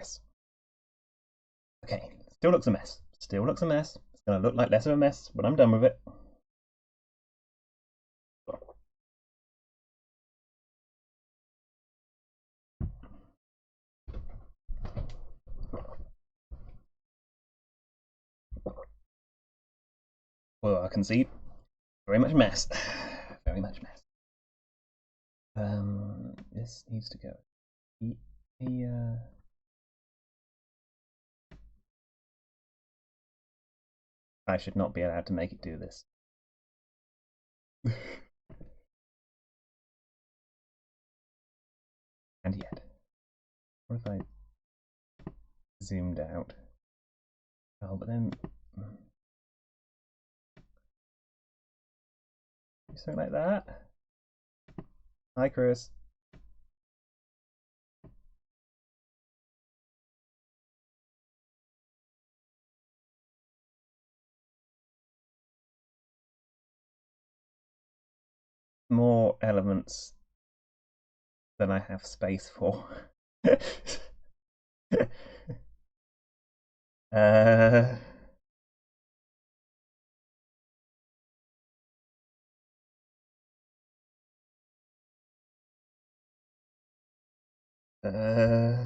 Yes. Okay, still looks a mess. Still looks a mess. It's going to look like less of a mess when I'm done with it. Well, I can see very much mess. Very much mess. This needs to go here. I should not be allowed to make it do this. And yet, what if I zoomed out? Oh, but then something like that. Hi, Chris. More elements than I have space for. uh, uh,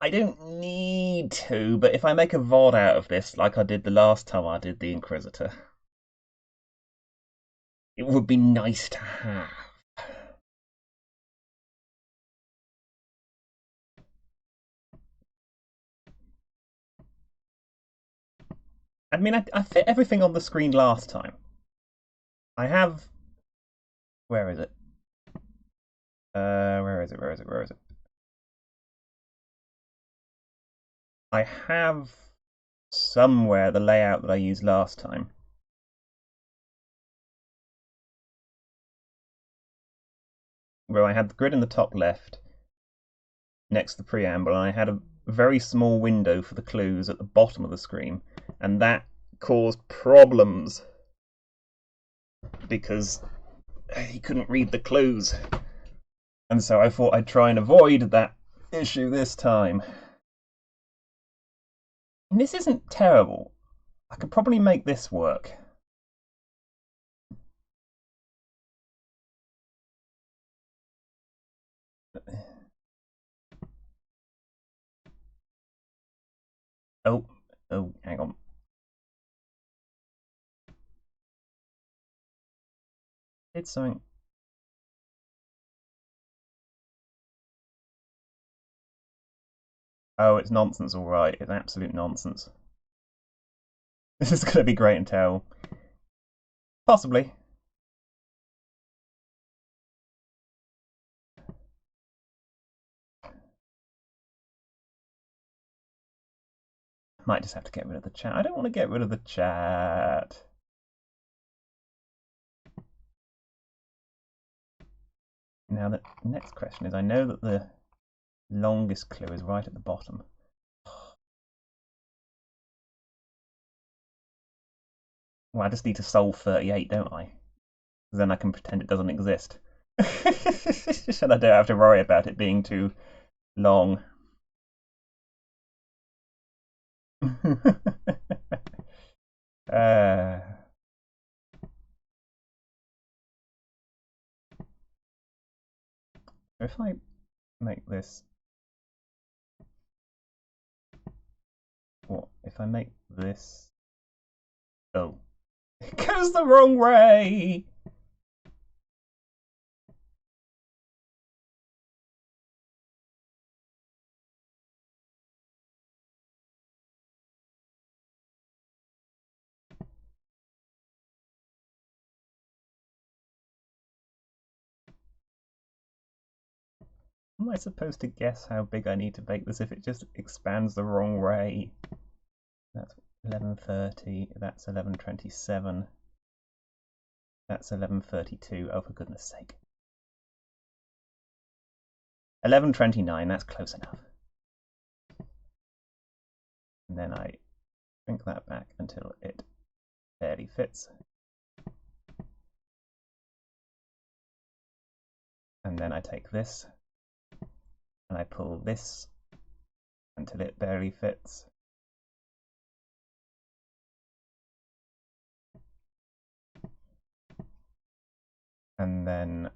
I don't need to, but if I make a VOD out of this, like I did the last time I did the Inquisitor, it would be nice to have. I mean, I fit everything on the screen last time. I have... Where is it? Where is it? I have somewhere the layout that I used last time. Where I had the grid in the top left, next to the preamble, and I had a very small window for the clues at the bottom of the screen, and that caused problems because he couldn't read the clues. And so I thought I'd try and avoid that issue this time. And this isn't terrible. I could probably make this work. Oh, hang on. It's something. Oh, it's nonsense, all right. It's absolute nonsense. This is going to be great and terrible. Possibly. Might just have to get rid of the chat. I don't want to get rid of the chat. Now, the next question is, I know that the longest clue is right at the bottom. Well, I just need to solve 38, don't I? Then I can pretend it doesn't exist. And I don't have to worry about it being too long. If I make this... What? If I make this... Oh. It goes the wrong way! Am I supposed to guess how big I need to make this if it just expands the wrong way? That's 1130, that's 1127, that's 1132, oh for goodness sake. 1129, that's close enough. And then I shrink that back until it barely fits. And then I take this and I pull this until it barely fits. And then,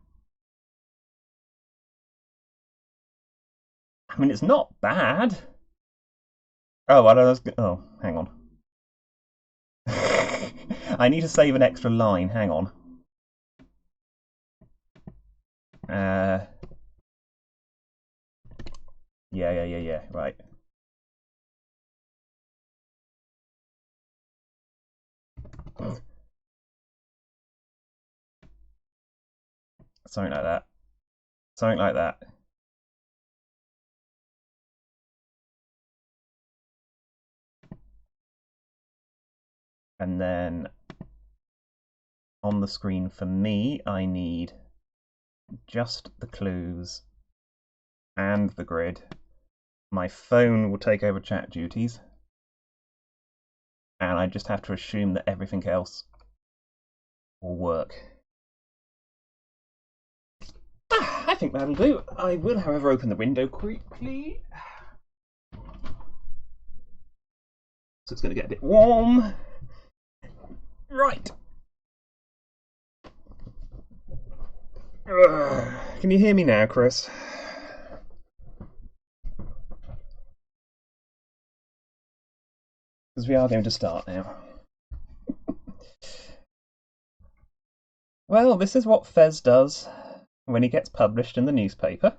I mean, it's not bad. Oh, oh, hang on. I need to save an extra line. Hang on. Yeah. Right. Something like that. Something like that. And then on the screen for me, I need just the clues and the grid. My phone will take over chat duties. And I just have to assume that everything else will work. I think that'll do. I will, however, open the window quickly. So it's going to get a bit warm. Right. Can you hear me now, Chris? Because we are going to start now. Well, this is what Fez does when he gets published in the newspaper.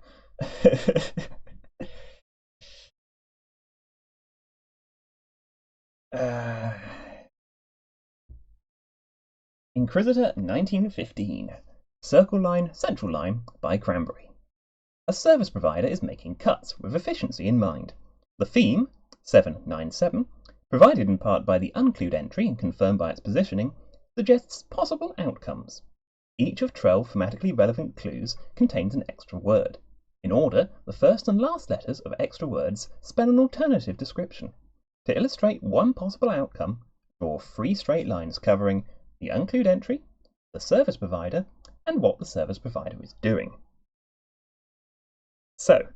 Inquisitor 1915. Circle line, central line by Cranberry. A service provider is making cuts with efficiency in mind. The theme, 797, provided in part by the unclued entry and confirmed by its positioning, suggests possible outcomes. Each of 12 thematically relevant clues contains an extra word. In order, the first and last letters of extra words spell an alternative description. To illustrate one possible outcome, draw 3 straight lines covering the unclued entry, the service provider, and what the service provider is doing. So,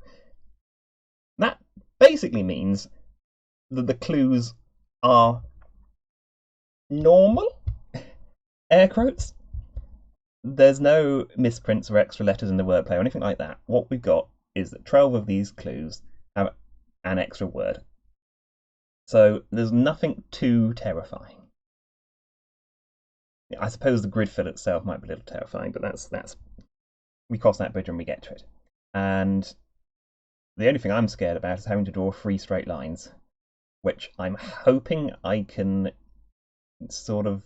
that basically means that the clues are normal, air quotes. There's no misprints or extra letters in the wordplay or anything like that. What we've got is that 12 of these clues have an extra word. So there's nothing too terrifying. I suppose the grid fill itself might be a little terrifying, but that's we cross that bridge when we get to it. And the only thing I'm scared about is having to draw 3 straight lines, which I'm hoping I can sort of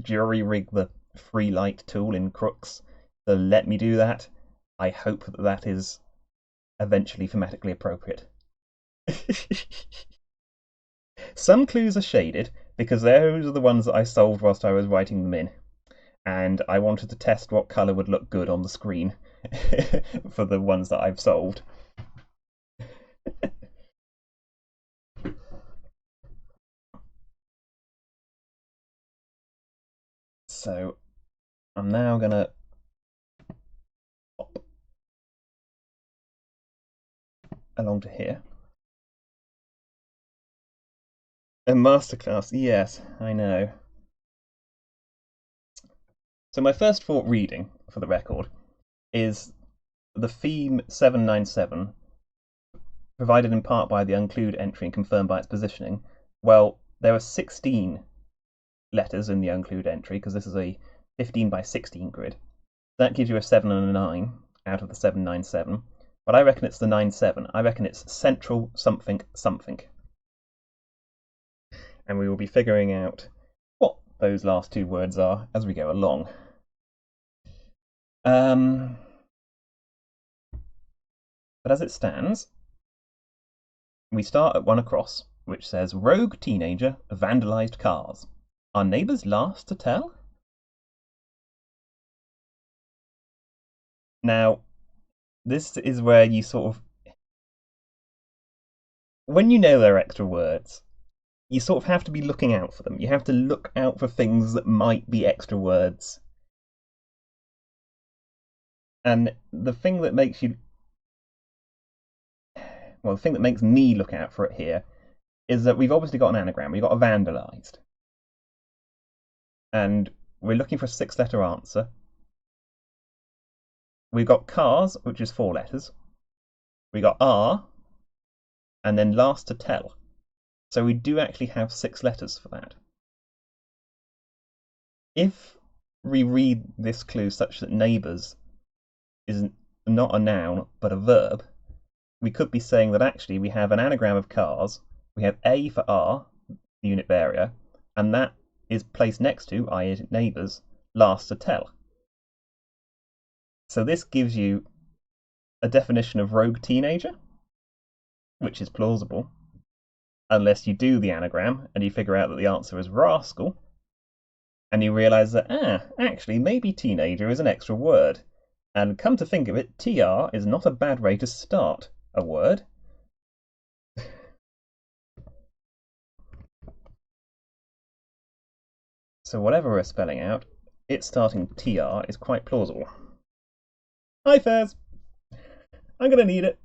jury-rig the free light tool in Crooks to let me do that. I hope that that is eventually thematically appropriate. Some clues are shaded because those are the ones that I solved whilst I was writing them in, and I wanted to test what colour would look good on the screen for the ones that I've solved. So I'm now going to pop along to here. A masterclass, yes, I know. So my first thought reading, for the record, is the theme 797, provided in part by the unclued entry and confirmed by its positioning. Well, there are 16 letters in the unclued entry, because this is a 15 by 16 grid. That gives you a 7 and a 9 out of the 797. But I reckon it's the 97. I reckon it's central something something. And we will be figuring out what those last 2 words are as we go along. But as it stands, we start at one across, which says, rogue teenager vandalized cars. Are neighbours last to tell? Now, this is where you sort of... When you know there are extra words, you sort of have to be looking out for them. You have to look out for things that might be extra words. And the thing that makes you... Well, the thing that makes me look out for it here is that we've obviously got an anagram. We've got a vandalised. And we're looking for a 6-letter answer. We've got cars, which is 4 letters. We got R, and then last to tell. So we do actually have 6 letters for that. If we read this clue such that neighbours is not a noun but a verb, we could be saying that actually we have an anagram of cars, we have A for R, the unit area, and that is placed next to, i.e. neighbours, last to tell. So this gives you a definition of rogue teenager, which is plausible, unless you do the anagram and you figure out that the answer is rascal, and you realise that, actually, maybe teenager is an extra word. And come to think of it, TR is not a bad way to start a word. So whatever we're spelling out, it starting TR is quite plausible. Hi, Fairs! I'm going to need it.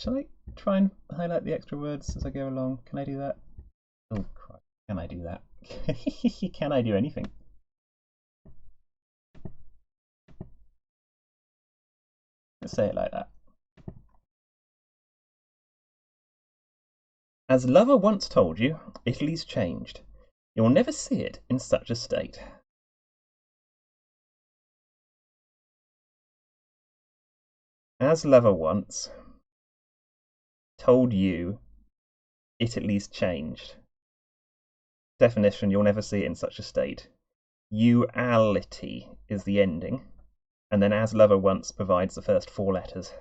Shall I try and highlight the extra words as I go along? Can I do that? Oh, Christ. Can I do that? Can I do anything? Let's say it like that. As Lover once told you, Italy's changed. You'll never see it in such a state. As Lover once told you, Italy's changed. Definition, you'll never see it in such a state. Uality is the ending, and then as Lover once provides the first 4 letters.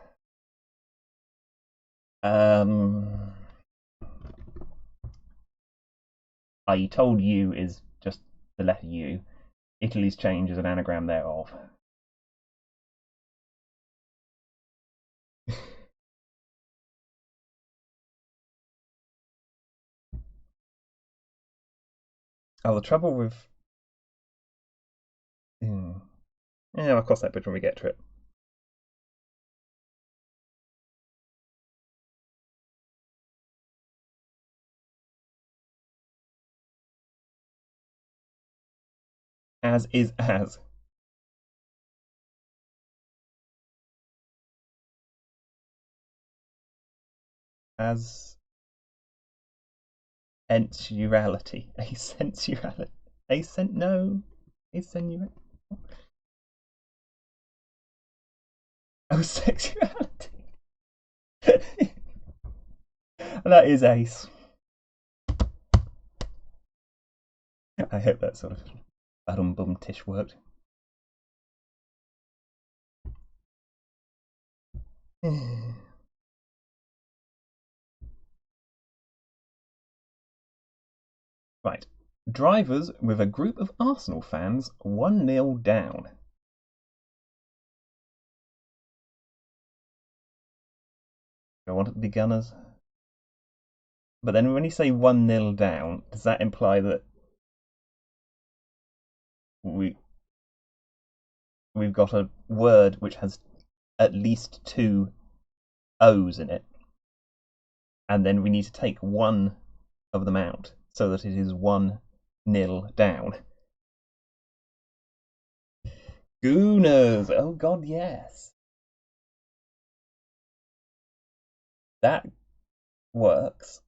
I told you is just the letter U. Italy's change is an anagram thereof. Oh, the trouble with... Yeah, I'll cross that bridge when we get to it. As is as. As sensuality. A sensuality. No. A sensuality. Oh, sexuality. That is ace. I hope that sort of bum-tish worked. Right. Drivers with a group of Arsenal fans 1-0 down. I want it to be Gunners. But then when you say 1-0 down, does that imply that we've got a word which has at least 2 O's in it, and then we need to take one of them out so that it is 1-0 down? Gooners! Oh god, yes. That works.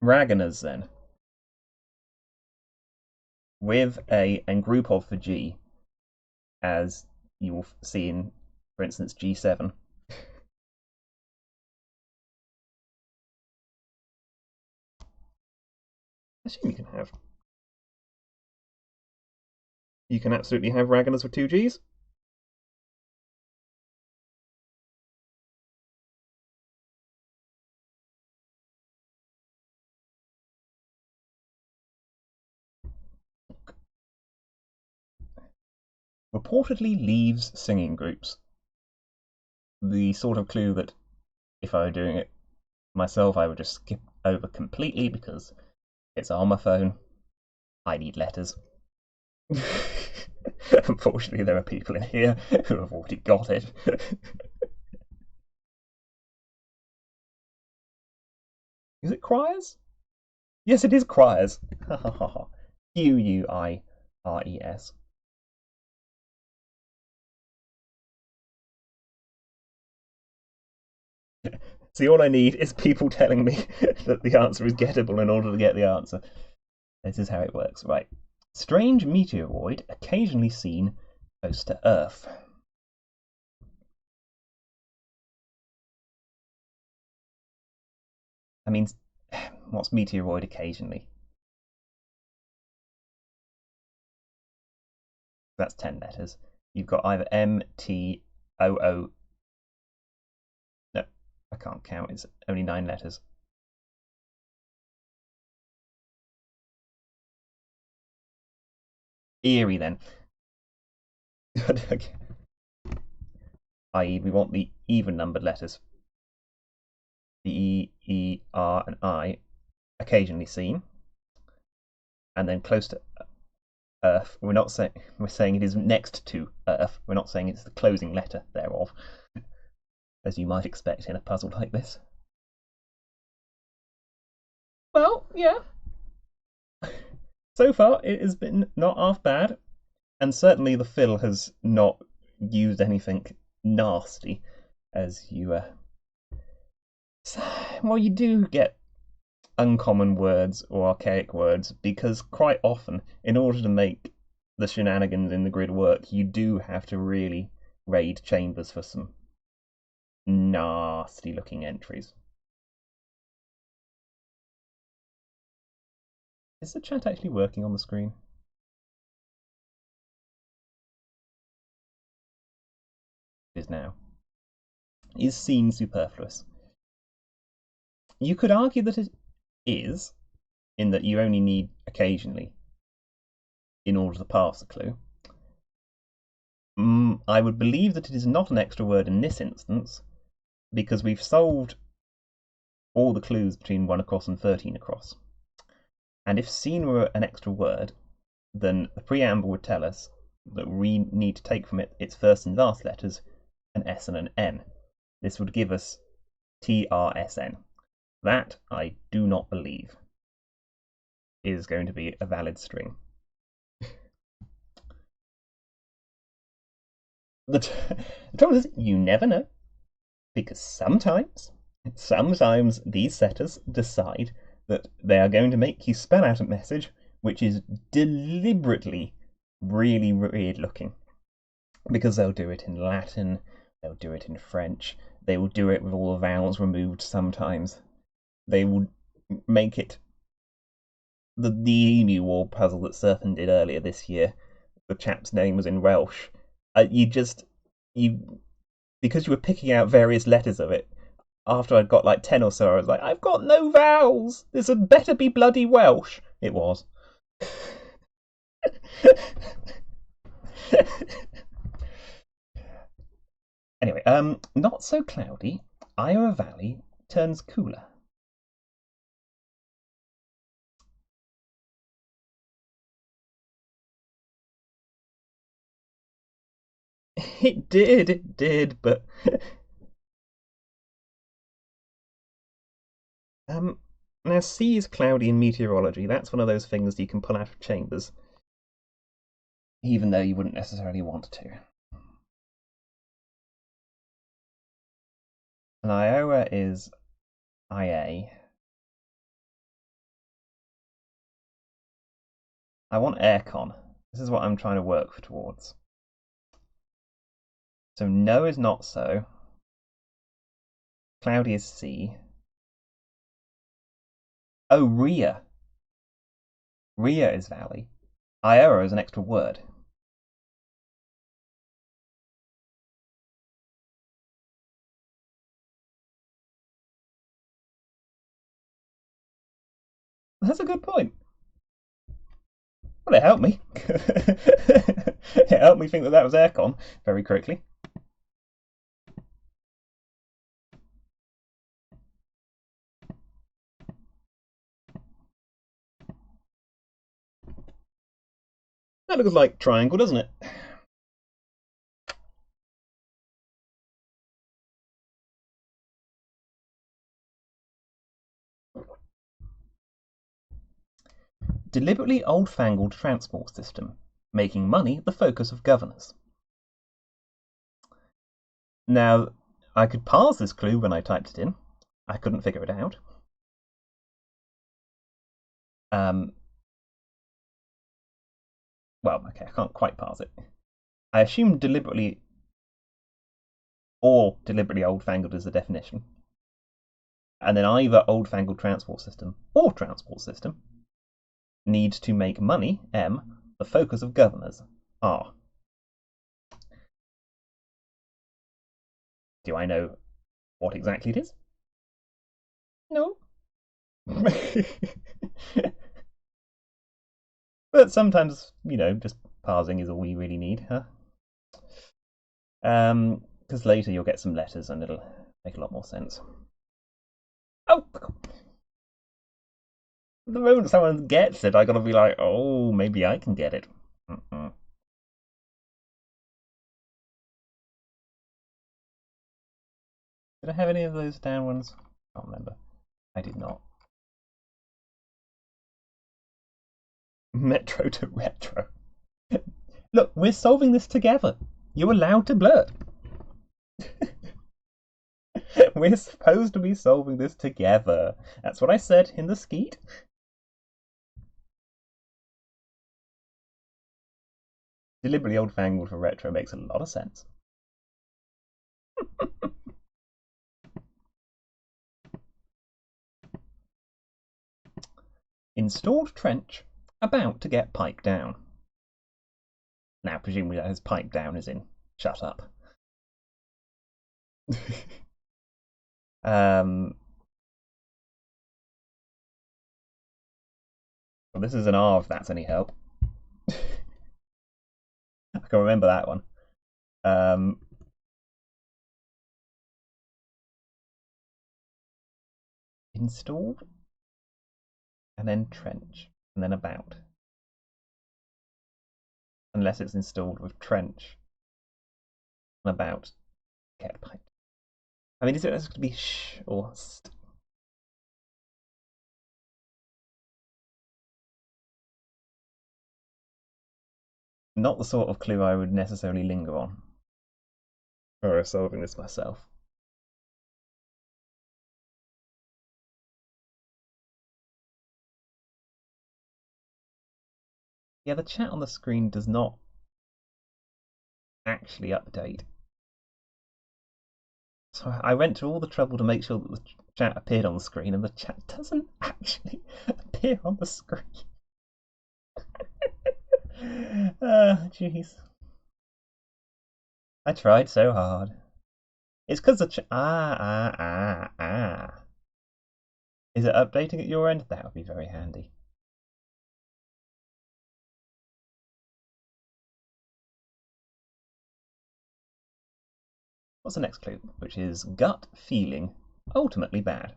Raganers then. With A and group of for G, as you will see in, for instance, G7. I assume you can absolutely have Raganers with 2 Gs. reportedly leaves singing groups. The sort of clue that if I were doing it myself, I would just skip over completely because it's on my phone. I need letters. Unfortunately, there are people in here who have already got it. Is it Quires? Yes, it is Quires. Quires. See, all I need is people telling me that the answer is gettable in order to get the answer. This is how it works, right? Strange meteoroid occasionally seen close to Earth. I mean, what's meteoroid occasionally? That's 10 letters. You've got either M, T, O, O. No, I can't count. It's only 9 letters. Eerie, then. Okay. I.e., we want the even numbered letters. The E, E, R, and I occasionally seen. And then close to Earth. We're saying it is next to Earth. We're not saying it's the closing letter thereof, as you might expect in a puzzle like this. Well, yeah. So far, it has been not half bad, and certainly the fill has not used anything nasty, as you. Well, you do get uncommon words or archaic words because quite often, in order to make the shenanigans in the grid work, you do have to really raid chambers for some nasty looking entries. Is the chat actually working on the screen? It is now. Is seen superfluous? You could argue that it is, in that you only need occasionally in order to pass a clue. I would believe that it is not an extra word in this instance, because we've solved all the clues between 1 across and 13 across. And if seen were an extra word, then the preamble would tell us that we need to take from it its first and last letters, an S and an N. This would give us TRSN. That, I do not believe, is going to be a valid string. The trouble is, you never know, because sometimes these setters decide that they are going to make you spell out a message which is deliberately really weird looking, because they'll do it in Latin, they'll do it in French, they will do it with all the vowels removed sometimes. They will make it the Emu War puzzle that Serpent did earlier this year. The chap's name was in Welsh. Because you were picking out various letters of it. After I'd got like 10 or so, I was like, I've got no vowels. This had better be bloody Welsh. It was. Anyway, not so cloudy. Iowa Valley turns cooler. It did, but now C is cloudy in meteorology. That's one of those things you can pull out of chambers, even though you wouldn't necessarily want to. And Iowa is IA. I want aircon. This is what I'm trying to work towards. So no is not so. Cloudy is C. Oh, Rhea. Rhea is valley. Iowa is an extra word. That's a good point. Well, it helped me. It helped me think that was aircon very quickly. That looks like triangle, doesn't it? Deliberately old-fangled transport system, making money the focus of governors. Now, I could parse this clue when I typed it in. I couldn't figure it out. Well, okay, I can't quite parse it. I assume deliberately or deliberately old-fangled is the definition. And then either old-fangled transport system or transport system needs to make money, M, the focus of governors, R. Do I know what exactly it is? No. But sometimes, just parsing is all we really need, huh? Because later you'll get some letters and it'll make a lot more sense. Oh! The moment someone gets it, I gotta be like, oh, maybe I can get it. Did I have any of those down ones? I can't remember. I did not. Metro to retro. Look, we're solving this together. You're allowed to blurt. We're supposed to be solving this together. That's what I said in the skeet. Deliberately old-fangled for retro makes a lot of sense. Installed trench, about to get piped down. Now, presumably that has piped down as in shut up. Well, this is an R if that's any help. I can remember that one. Installed, and then trench, and then about. Unless it's installed with trench and about get piped. I mean, is it going to be sh or st? Not the sort of clue I would necessarily linger on for solving this myself. Yeah, the chat on the screen does not actually update. So I went to all the trouble to make sure that the chat appeared on the screen, and the chat doesn't actually appear on the screen. Jeez. I tried so hard. It's because the chat. Is it updating at your end? That would be very handy. What's the next clue? Which is gut feeling, ultimately bad.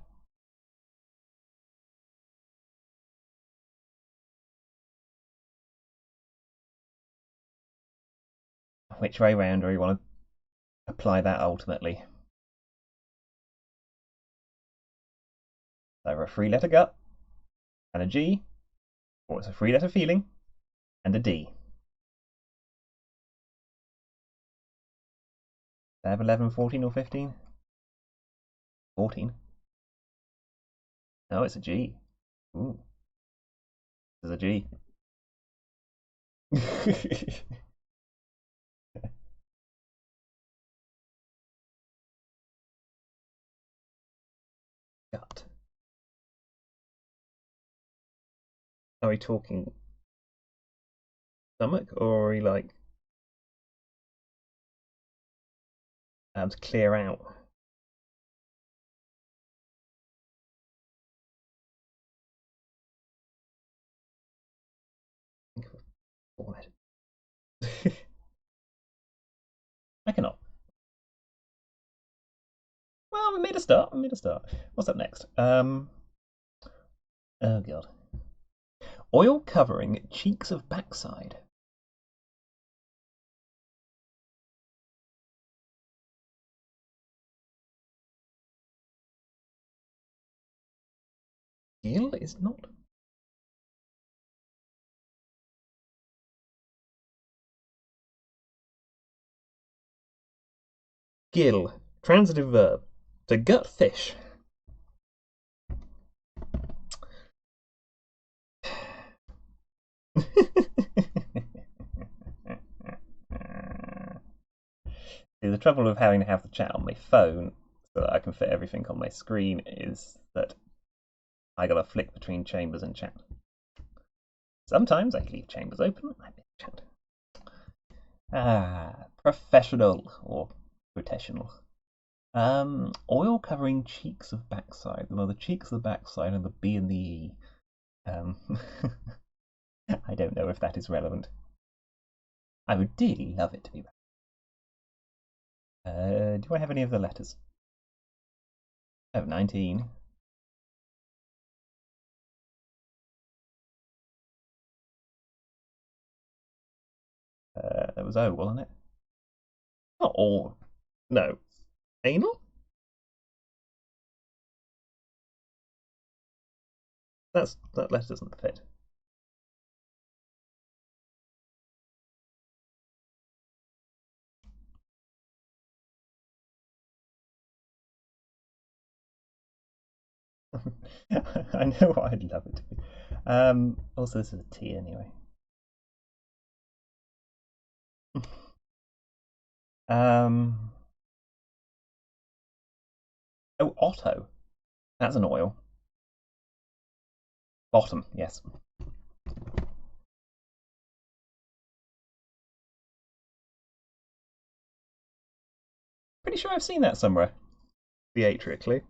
Which way round do we want to apply that ultimately? Either a three-letter gut and a G, or it's a three-letter feeling and a D. Do I have 11, 14, or 15? 14. No, it's a G. Ooh, it's a G. Gut. Are we talking stomach, or are we like to clear out? Think of a four-letter. we made a start. We made a start. What's up next? Oh god. Oil covering cheeks of backside. Gill is not. Gill, transitive verb. To gut fish. See, the trouble with having to have the chat on my phone so that I can fit everything on my screen is that I gotta flick between chambers and chat. Sometimes I leave chambers open, I miss chat. Professional or professional. Oil covering cheeks of backside. Well, the cheeks of the backside are the B and the E. I don't know if that is relevant. I would dearly love it to be. Do I have any of the letters? I have 19. That was O, wasn't it? Not all. No. Anal? That letter doesn't fit. I know what I'd love it to be. Also, this is a T anyway. Oh, Otto. That's an oil. Bottom, yes. Pretty sure I've seen that somewhere. Theatrically.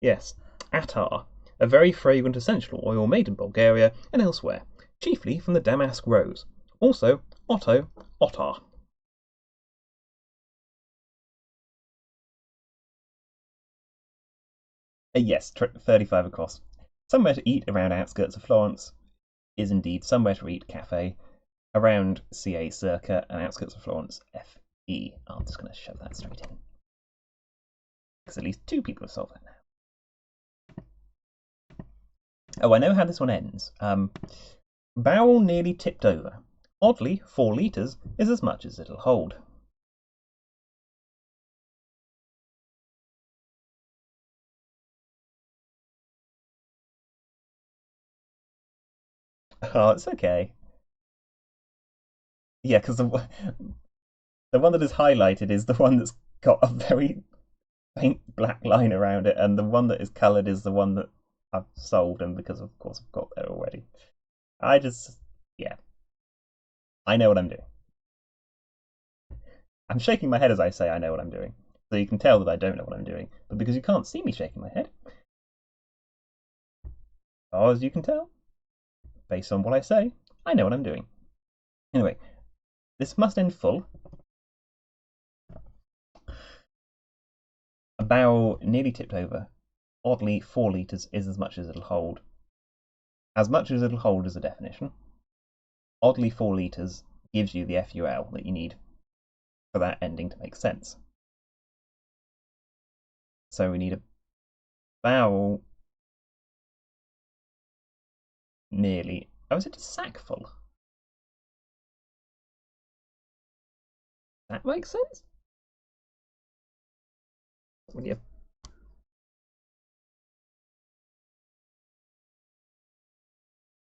Yes. Attar, a very fragrant essential oil made in Bulgaria and elsewhere, chiefly from the damask rose. Also, Otto, Ottar. Yes, 35 across. Somewhere to eat around outskirts of Florence is indeed somewhere to eat cafe. Around CA circa and outskirts of Florence FE. I'm just going to shove that straight in. Because at least 2 people have solved that now. Oh, I know how this one ends. Barrel nearly tipped over. Oddly, 4 litres is as much as it'll hold. Oh, it's okay. Yeah, because the one that is highlighted is the one that's got a very faint black line around it, and the one that is coloured is the one that I've solved, and because of course I've got there already. Yeah, I know what I'm doing. I'm shaking my head as I say I know what I'm doing, so you can tell that I don't know what I'm doing, but because you can't see me shaking my head, as you can tell, based on what I say, I know what I'm doing. Anyway, this must end full. A barrel nearly tipped over. Oddly, 4 litres is as much as it'll hold. As much as it'll hold is a definition. Oddly, 4 litres gives you the FUL that you need for that ending to make sense. So we need a barrel nearly. Oh, is it a sack full? That makes sense? When you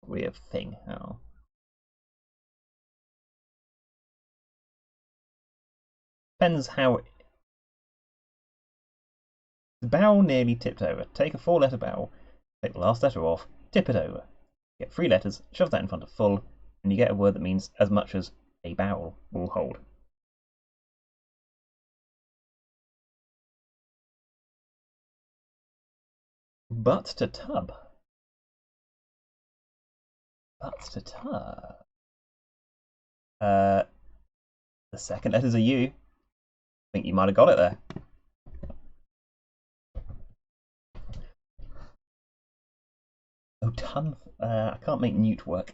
weird thing. Oh. Depends how. The barrel nearly tipped over. Take a 4-letter barrel, take the last letter off, tip it over. Get 3 letters, shove that in front of full, and you get a word that means as much as a barrel will hold. But to tub. But to tub. The second letter's a U. think you might have got it there. Oh, ton. I can't make newt work.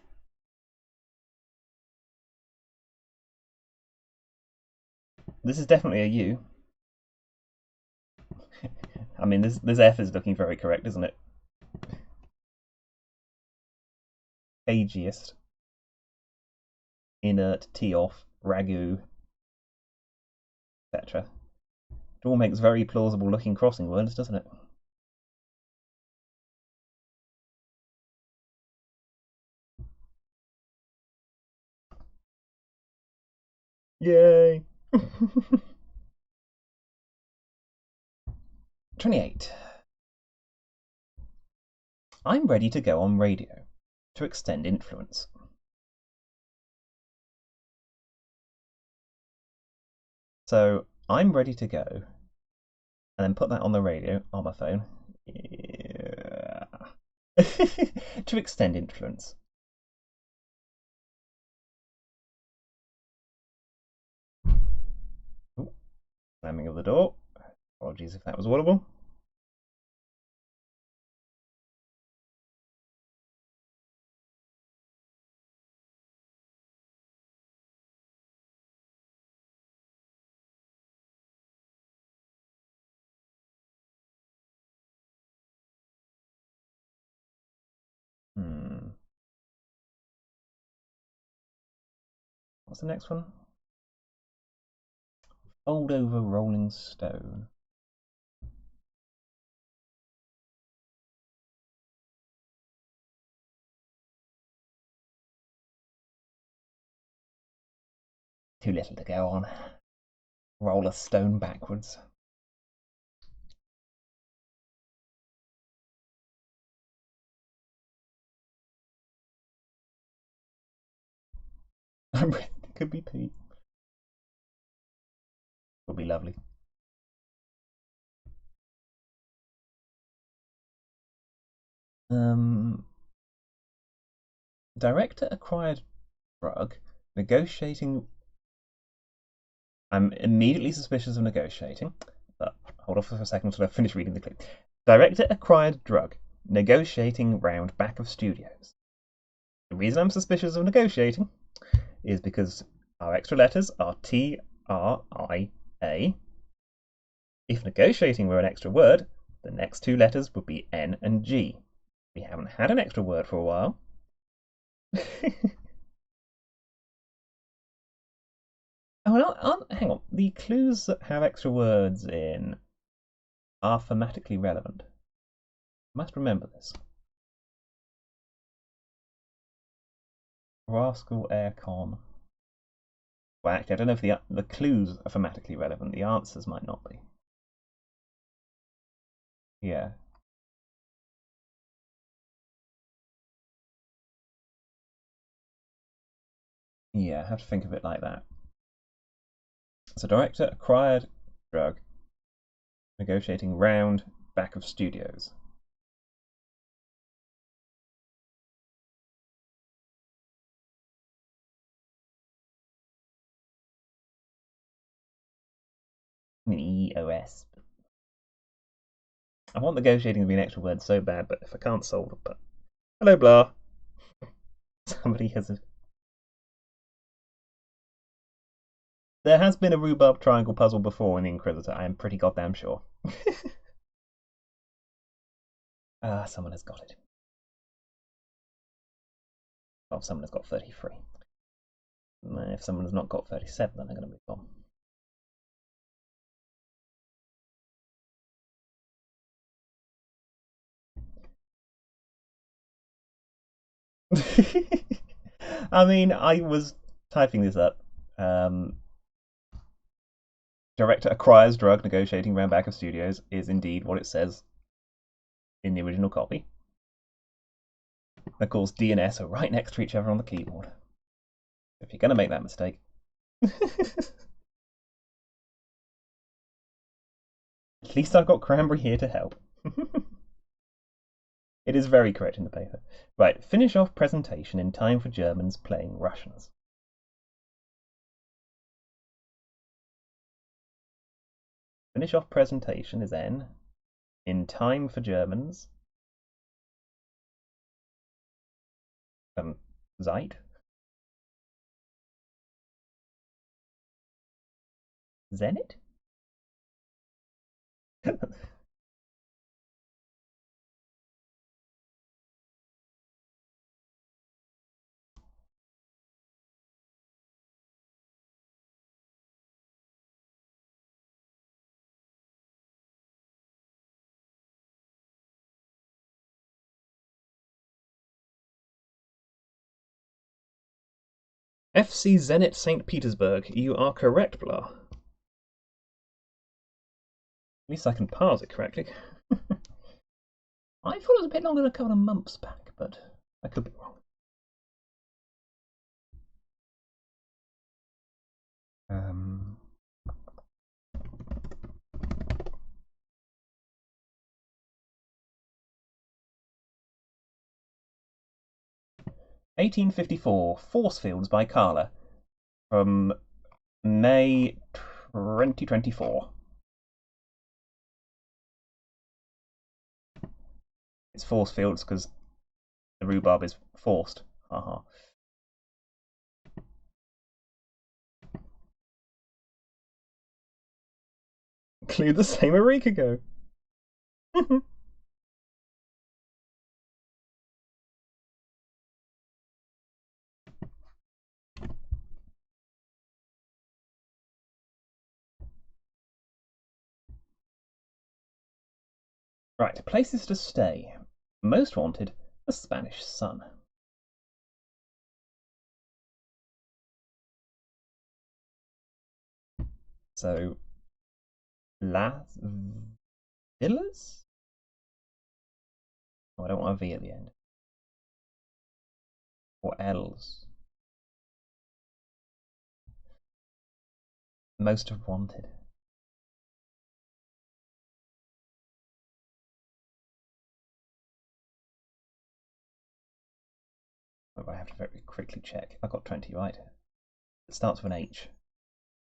This is definitely a U. I mean, this F is looking very correct, isn't it? Cagiest. Inert, tee off, ragu, etc. It all makes very plausible looking crossing words, doesn't it? Yay! 28. I'm ready to go on radio to extend influence. So I'm ready to go, and then put that on the radio on my phone. Yeah. To extend influence. Ooh, slamming of the door. Apologies if that was audible. What's the next one? Fold over Rolling Stone. Too little to go on. Roll a stone backwards. It could be Pete. Would be lovely. Director acquired drug, negotiating. I'm immediately suspicious of negotiating, but hold off for a second until I finish reading the clip. Director acquired drug, negotiating round back of studios. The reason I'm suspicious of negotiating is because our extra letters are T, R, I, A. If negotiating were an extra word, the next two letters would be N and G. We haven't had an extra word for a while. Oh, hang on. The clues that have extra words in are thematically relevant. I must remember this. Rascal Aircon. Well, actually, I don't know if the clues are thematically relevant. The answers might not be. Yeah. Yeah, I have to think of it like that. So director acquired drug, negotiating round back of studios. I mean EOS. I want negotiating to be an extra word so bad, but if I can't solve it, but hello Blah. Somebody has There has been a rhubarb triangle puzzle before in the Inquisitor, I am pretty goddamn sure. Someone has got it. Well, someone has got 33. If someone has not got 37, then they're going to move on. I mean, I was typing this up. Director acquires drug, negotiating round back of studios is indeed what it says in the original copy. Of course, D and S are right next to each other on the keyboard. If you're going to make that mistake. At least I've got Cranberry here to help. It is very correct in the paper. Right, finish off presentation in time for Germans playing Russians. Finish off presentation is N. In time for Germans. Zeit. Zenit? FC Zenit St. Petersburg. You are correct, Blah. At least I can parse it correctly. I thought it was a bit longer than a couple of months back, but I could be wrong. 1854, Force Fields by Carla, from May 2024. It's force fields because the rhubarb is forced. Haha. Include the same a week ago. Right, places to stay. Most wanted, the Spanish Sun. So, Las Villas? Oh, I don't want a V at the end. Or L's. Most have wanted. Oh, I have to very quickly check. I got 20 right. It starts with an H.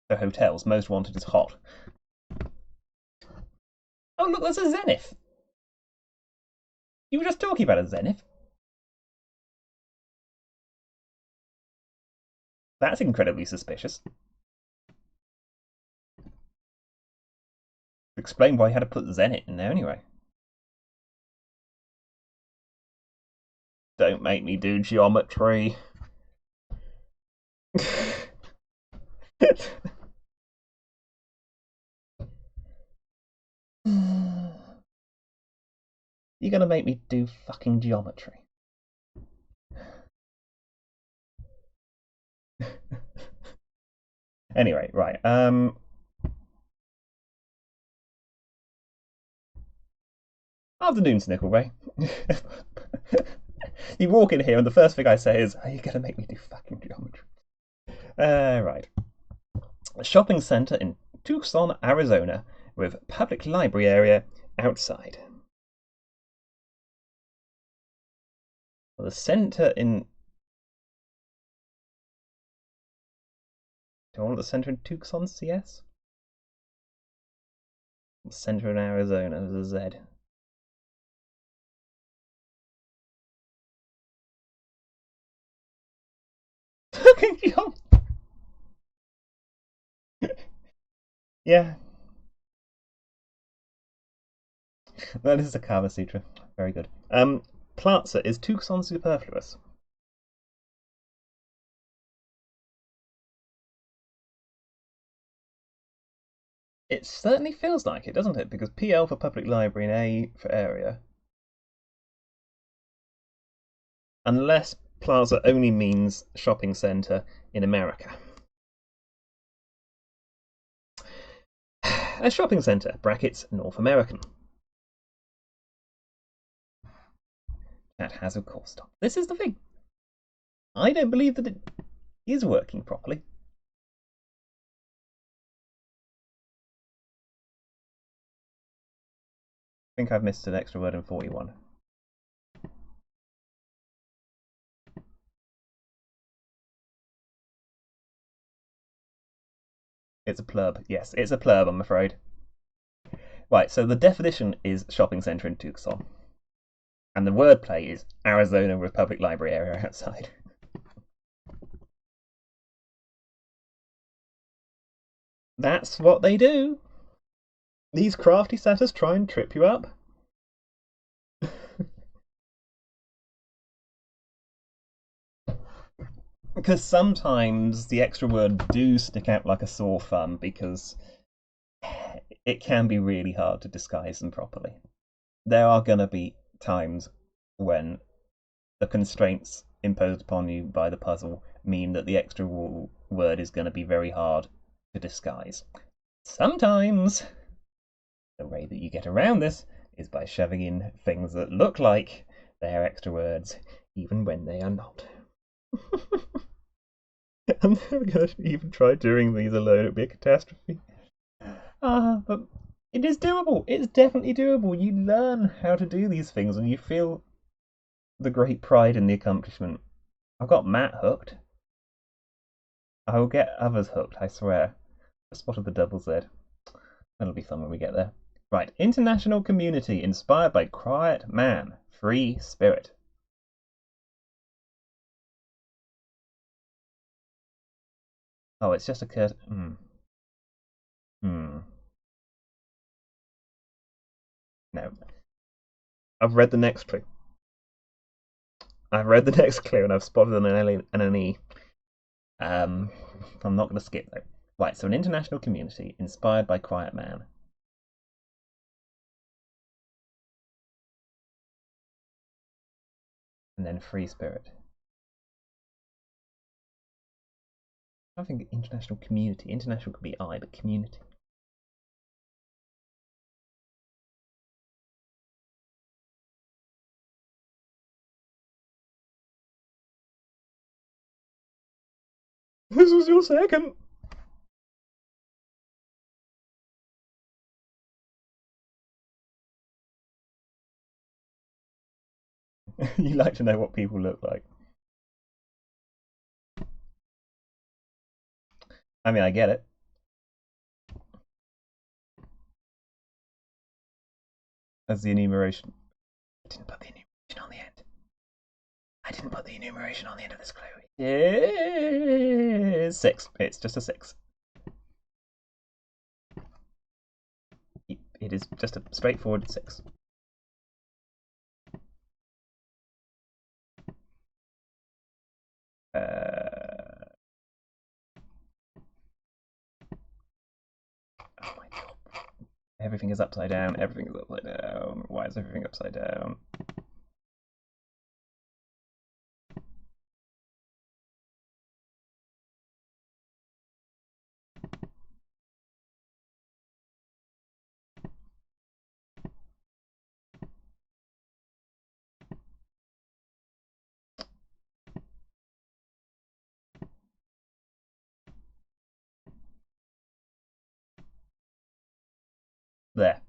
So hotels, most wanted is hot. Oh look, there's a Zenith! You were just talking about a Zenith. That's incredibly suspicious. Explain why you had to put Zenith in there anyway. Don't make me do geometry. You're gonna make me do fucking geometry. Anyway, right. Afternoon, Snickelway. You walk in here and the first thing I say is, are you gonna make me do fucking geometry? Right. A shopping center in Tucson, Arizona, with public library area outside. Well, the center in... Do I want the center in Tucson, CS? The center in Arizona is a Z. Fucking geometry! Yeah. That is the Kama Sutra. Very good. Plaza is Tucson superfluous. It certainly feels like it, doesn't it? Because PL for public library and A for area. Unless plaza only means shopping centre in America. A shopping centre, brackets, North American. That has, of course, stopped. This is the thing. I don't believe that it is working properly. I think I've missed an extra word in 41. It's a plurb. Yes, it's a plurb, I'm afraid. Right, so the definition is shopping centre in Tucson. And the wordplay is Arizona Republic Library area outside. That's what they do. These crafty setters try and trip you up. Because sometimes the extra words do stick out like a sore thumb because it can be really hard to disguise them properly. There are going to be times when the constraints imposed upon you by the puzzle mean that the extra word is going to be very hard to disguise. Sometimes the way that you get around this is by shoving in things that look like they are extra words, even when they are not. I'm never going to even try doing these alone, it would be a catastrophe. But it is doable. It's definitely doable. You learn how to do these things and you feel the great pride in the accomplishment. I've got Matt hooked. I will get others hooked, I swear. I spotted the double Z. That'll be fun when we get there. Right, international community inspired by quiet man, free spirit. Oh, it's just occurred. No. I've read the next clue. I've read the next clue and I've spotted an L and an E. I'm not going to skip though. Right, so an international community inspired by quiet man. And then free spirit. I think international community. International could be I, but community. This was your second. You like to know what people look like. I mean, I get it. As the enumeration. I didn't put the enumeration on the end. I didn't put the enumeration on the end of this clue. It's 6. It's just a 6. It is just a straightforward 6. Oh my god. Everything is upside down. Everything is upside down. Why is everything upside down? There.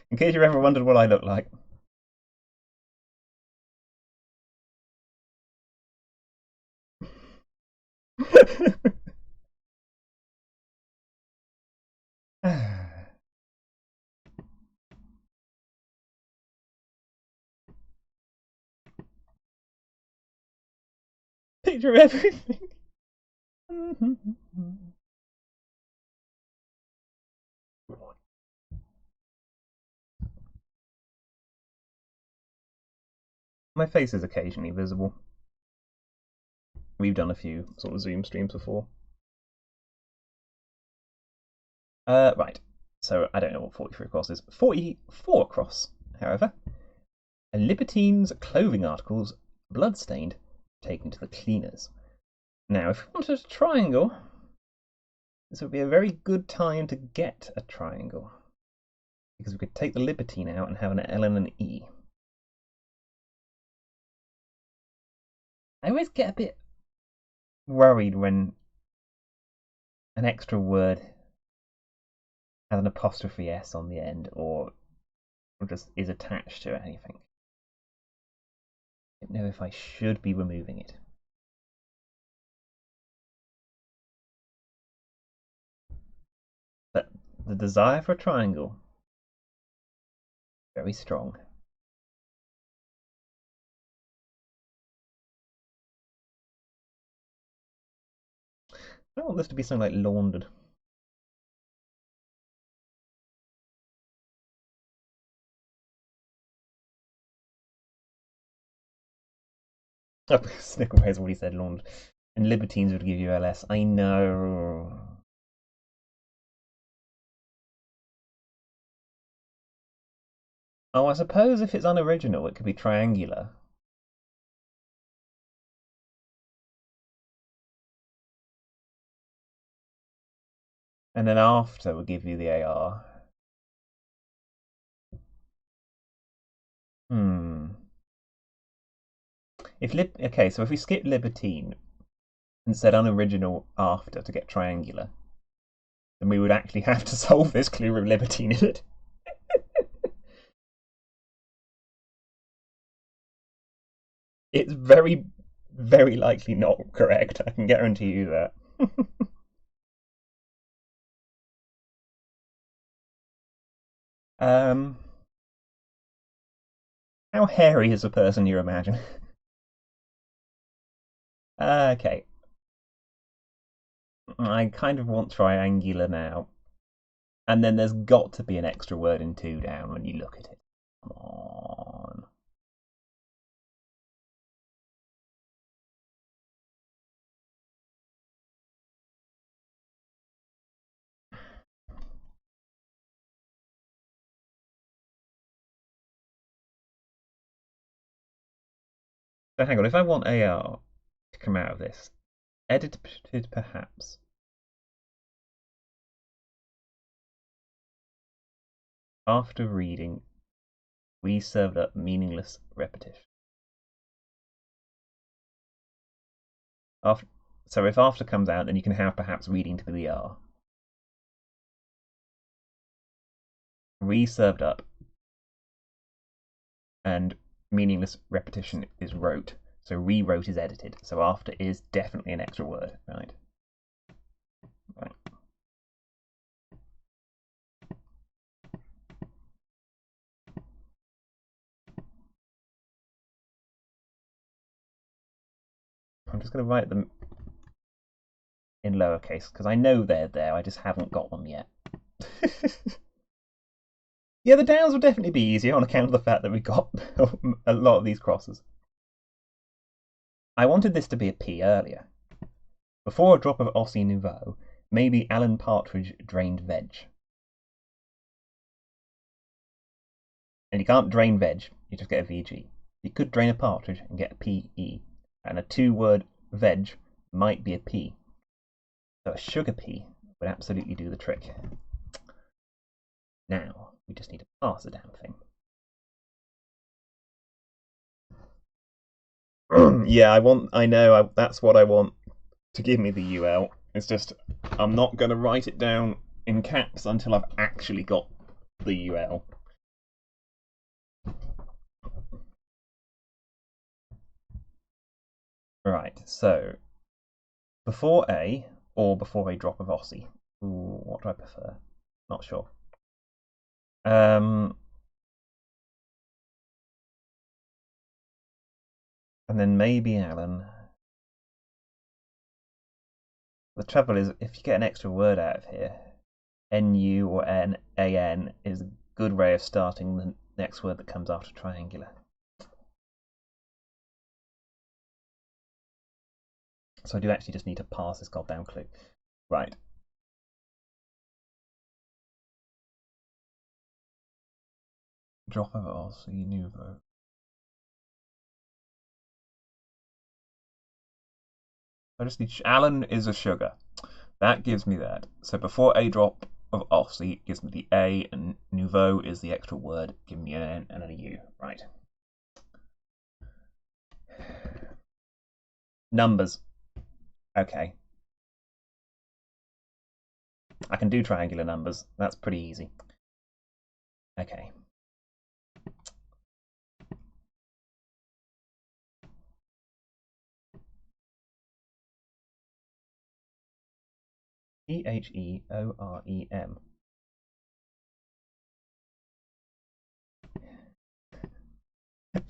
In case you ever wondered what I look like. Picture everything. My face is occasionally visible. We've done a few sort of Zoom streams before. Right. So I don't know what 43 across is. 44 across, however. A libertine's clothing articles, bloodstained, taken to the cleaners. Now, if we wanted a triangle, this would be a very good time to get a triangle. Because we could take the libertine out and have an L and an E. I always get a bit worried when an extra word has an apostrophe S on the end or just is attached to anything. I don't know if I should be removing it. But The desire for a triangle. Very strong. I want this to be something like laundered. Oh, Snickelbay's already said laundered. And libertines would give you LS. I know. Oh, I suppose if it's unoriginal, it could be triangular. And then after will give you the AR. Okay, so if we skip libertine and said unoriginal after to get triangular, then we would actually have to solve this clue with libertine in it. It's very, very likely not correct. I can guarantee you that. How hairy is the person you imagine? Okay. I kind of want triangular now. And then there's got to be an extra word in 2 down when you look at it. Come on. So hang on, if I want AR to come out of this, edited perhaps. After reading, we served up meaningless repetition. So if after comes out, then you can have perhaps reading to be the R. We served up, and meaningless repetition is wrote. So rewrote is edited. So after is definitely an extra word, right? Right. I'm just going to write them in lowercase because I know they're there. I just haven't got them yet. Yeah, the downs will definitely be easier on account of the fact that we got a lot of these crosses. I wanted this to be a P earlier. Before a drop of Aussie Nouveau, maybe Alan Partridge drained veg. And you can't drain veg, you just get a VG. You could drain a partridge and get a PE, and a 2-word veg might be a P. So a sugar pea would absolutely do the trick. Now, we just need to pass the damn thing. Yeah, I know, that's what I want to give me the UL. It's just, I'm not going to write it down in caps until I've actually got the UL. Right, so before A or before a drop of Aussie? Ooh, what do I prefer? Not sure. And then maybe Alan. The trouble is, if you get an extra word out of here, NU or NAN is a good way of starting the next word that comes after triangular. So I do actually just need to pass this goddamn clue. Right. Drop of Aussie Nouveau. I just need Alan is a sugar. That gives me that. So before a drop of Aussie gives me the A, and Nouveau is the extra word, give me an N and a U. Right. Numbers. Okay. I can do triangular numbers. That's pretty easy. Okay. Theorem.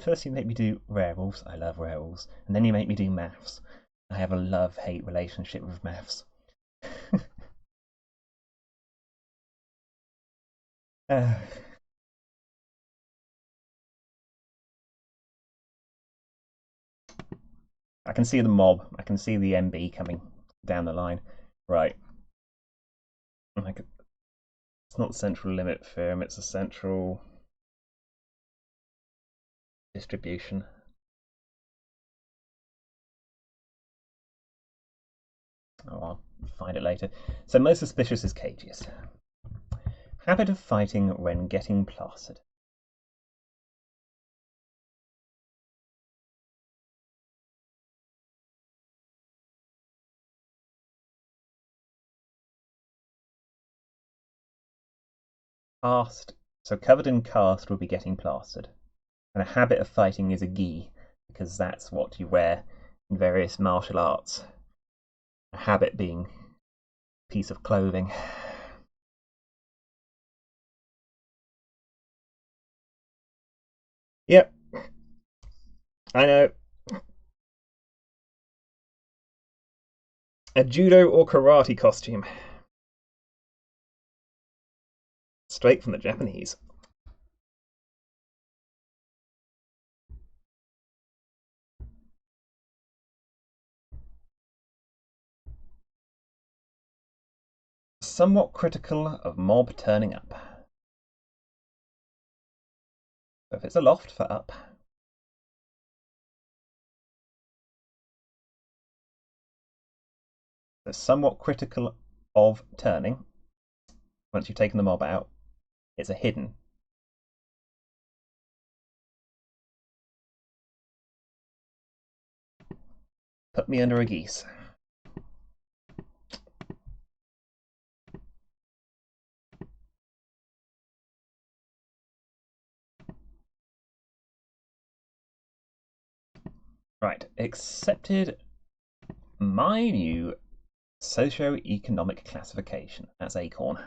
First you make me do werewolves, I love werewolves, and then you make me do maths. I have a love-hate relationship with maths. uh, I can see the mob, I can see the MB coming down the line. Right. It's not central limit firm, it's a central distribution. Oh, I'll find it later. So most suspicious is cages. Habit of fighting when getting plastered. Cast. So covered in cast would be getting plastered. And a habit of fighting is a gi, because that's what you wear in various martial arts. A habit being a piece of clothing. Yep. I know. A judo or karate costume. Straight from the Japanese. Somewhat critical of mob turning up. So if it's a loft, for up. So somewhat critical of turning. Once you've taken the mob out, it's a hidden. Put me under a geese. Right, accepted my new socio-economic classification. That's Acorn.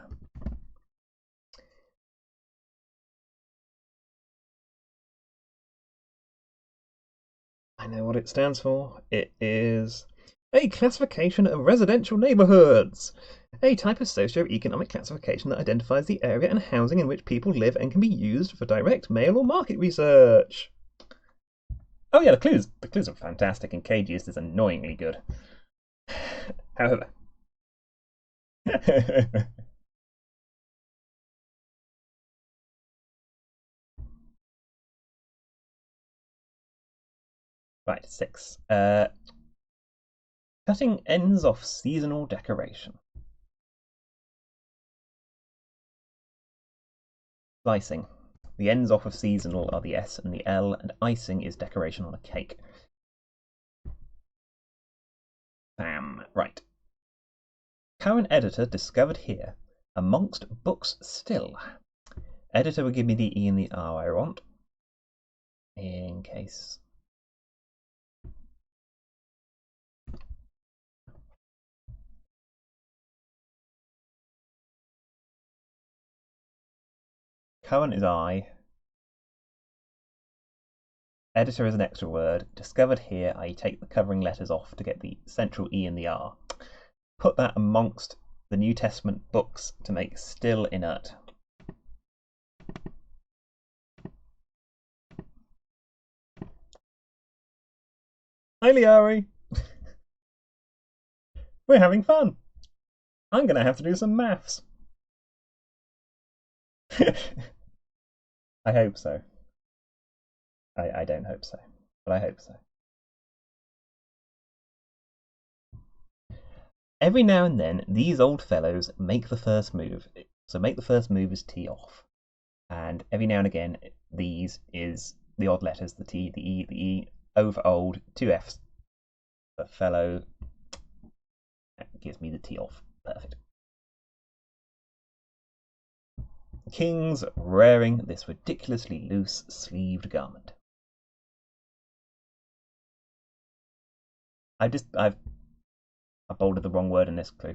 I know what it stands for. It is a classification of residential neighborhoods. A type of socio-economic classification that identifies the area and housing in which people live and can be used for direct mail or market research. Oh yeah, the clues are fantastic, and cage use is annoyingly good. However, right, 6. Cutting ends off seasonal decoration. Slicing. The ends off of seasonal are the S and the L, and icing is decoration on a cake. Bam. Right. Current editor discovered here, amongst books still. Editor would give me the E and the R I want, in case. Current is I. Editor is an extra word. Discovered here, I take the covering letters off to get the central E and the R. Put that amongst the New Testament books to make still inert. Hi, Liari. We're having fun. I'm going to have to do some maths. I hope so. I don't hope so, but I hope so. Every now and then, these old fellows make the first move. So make the first move is T off. And every now and again, these is the odd letters, the T, the E, O for old, 2 Fs. The fellow, that gives me the T off. Perfect. Kings wearing this ridiculously loose sleeved garment. I've bolded the wrong word in this clue.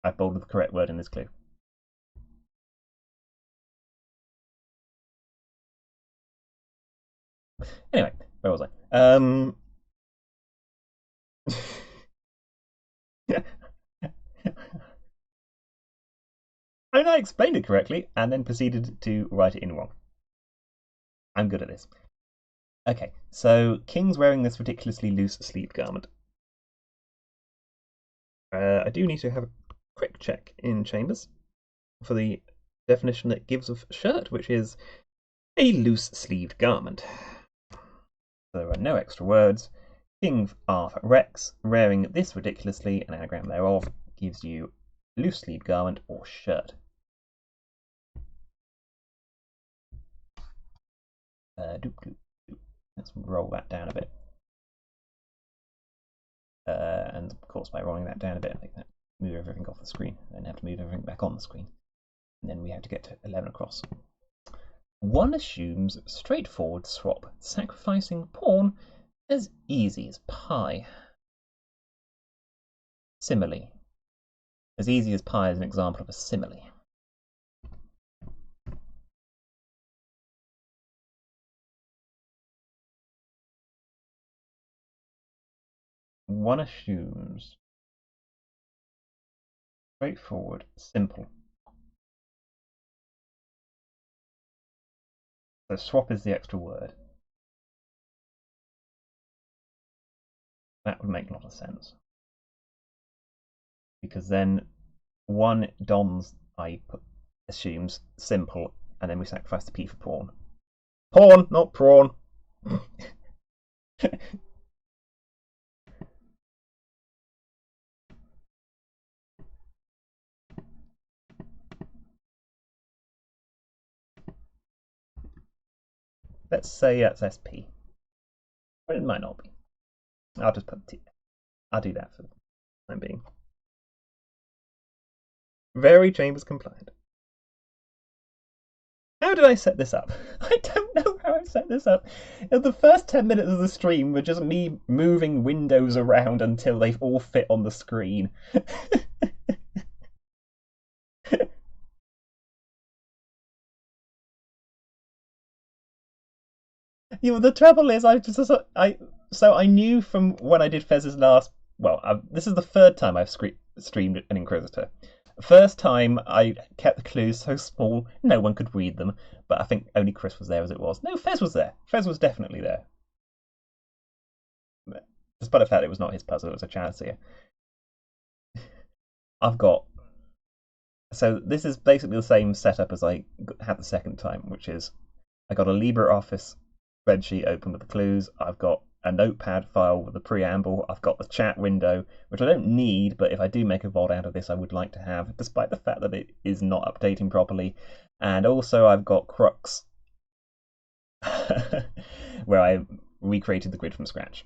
I've bolded the correct word in this clue. Anyway, where was I? I mean, I explained it correctly and then proceeded to write it in wrong. I'm good at this. Okay, so King's wearing this ridiculously loose sleeved garment. I do need to have a quick check in Chambers for the definition it gives of shirt, which is a loose sleeved garment. There are no extra words. King Arthur Rex, wearing this ridiculously, an anagram thereof, gives you loose sleeved garment or shirt. Let's roll that down a bit. And of course, by rolling that down a bit like that, move everything off the screen, and have to move everything back on the screen. And then we have to get to 11 across. One assumes straightforward swap, sacrificing pawn as easy as pie. Simile. As easy as pie is an example of a simile. One assumes straightforward, simple. So swap is the extra word. That would make a lot of sense. Because then one dons, assumes simple, and then we sacrifice the P for pawn. Pawn, not prawn. Let's say that's SP. But it might not be. I'll just put T. I'll do that for the time being. Very Chambers compliant. How did I set this up? I don't know how I set this up. The first 10 minutes of the stream were just me moving windows around until they all fit on the screen. The trouble is, I knew from when I did Fez's last. Well, this is the third time I've streamed an Inquisitor. First time I kept the clues so small no one could read them, but I think only Chris was there as it was. No, Fez was there. Fez was definitely there. Despite the fact it was not his puzzle, it was a Chalicia. I've got. So this is basically the same setup as I had the second time, which is I got a LibreOffice spreadsheet open with the clues. I've got a notepad file with the preamble. I've got the chat window, which I don't need, but if I do make a VOD out of this, I would like to have, despite the fact that it is not updating properly. And also I've got Crux, where I recreated the grid from scratch.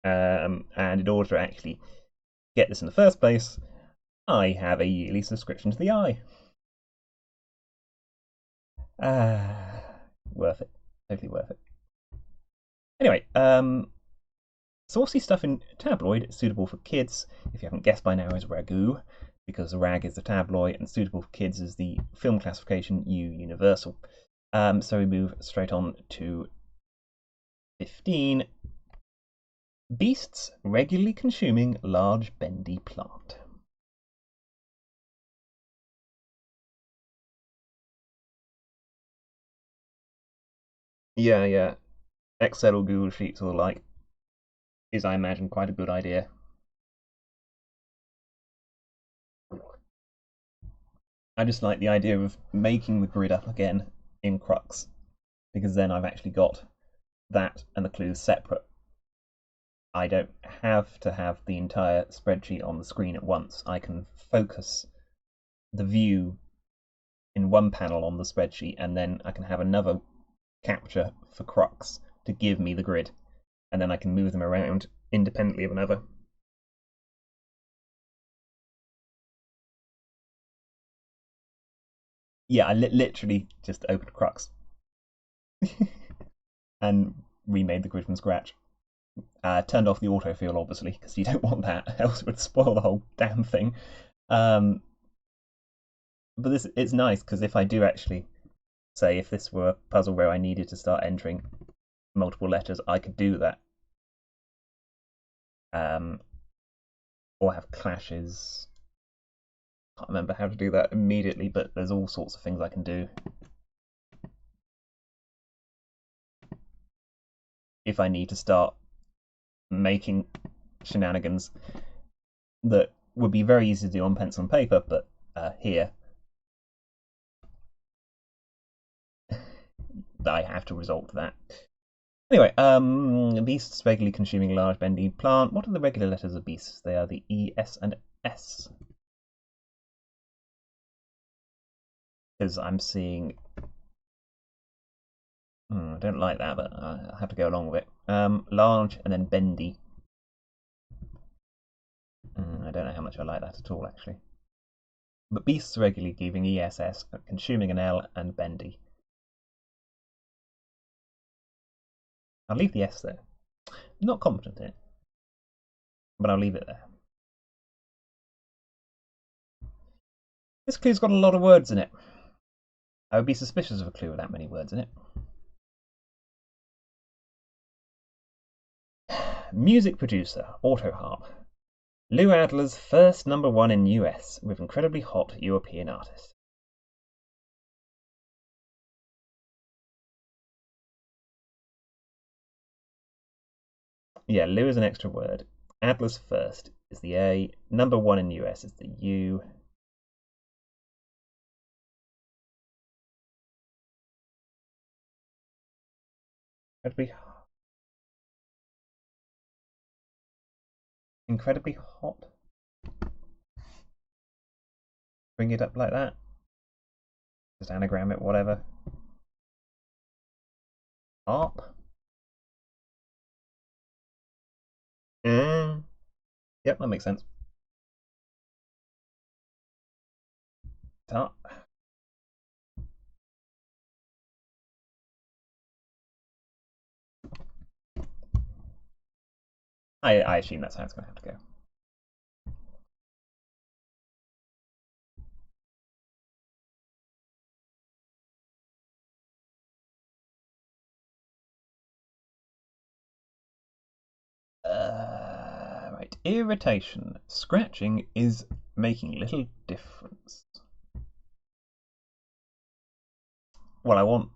And in order to actually get this in the first place, I have a yearly subscription to the Eye. Worth it. Totally worth it. Anyway, saucy stuff in tabloid, suitable for kids, if you haven't guessed by now, is ragu, because rag is the tabloid and suitable for kids is the film classification universal. So we move straight on to 15. Beasts regularly consuming large bendy plant. Yeah. Excel or Google Sheets or the like is, I imagine, quite a good idea. I just like the idea of making the grid up again in Crux, because then I've actually got that and the clues separate. I don't have to have the entire spreadsheet on the screen at once. I can focus the view in one panel on the spreadsheet, and then I can have another capture for Crux to give me the grid, and then I can move them around independently of another. Yeah, I literally just opened Crux and remade the grid from scratch. Turned off the autofill, obviously, because you don't want that, else it would spoil the whole damn thing. But it's nice, because if I do actually, say, if this were a puzzle where I needed to start entering multiple letters, I could do that. Or have clashes. Can't remember how to do that immediately, but there's all sorts of things I can do. If I need to start making shenanigans that would be very easy to do on pencil and paper, but here I have to resort to that. Anyway, beasts regularly consuming large bendy plant. What are the regular letters of beasts? They are the E, S, and S. Because I'm seeing... I don't like that, but I have to go along with it. Large and then bendy. I don't know how much I like that at all, actually. But beasts regularly giving ESS, consuming an L, and bendy. I'll leave the S there. I'm not confident in it, but I'll leave it there. This clue's got a lot of words in it. I would be suspicious of a clue with that many words in it. Music producer, Auto Harp. Lou Adler's first #1 in US with incredibly hot European artist. Yeah, Lou is an extra word. Adler's first is the A. #1 in US is the U. Incredibly hot. Bring it up like that. Just anagram it, whatever. Harp. Yep, that makes sense. Harp. I assume that's how it's going to have to go. Right. Irritation. Scratching is making little difference. Well, I want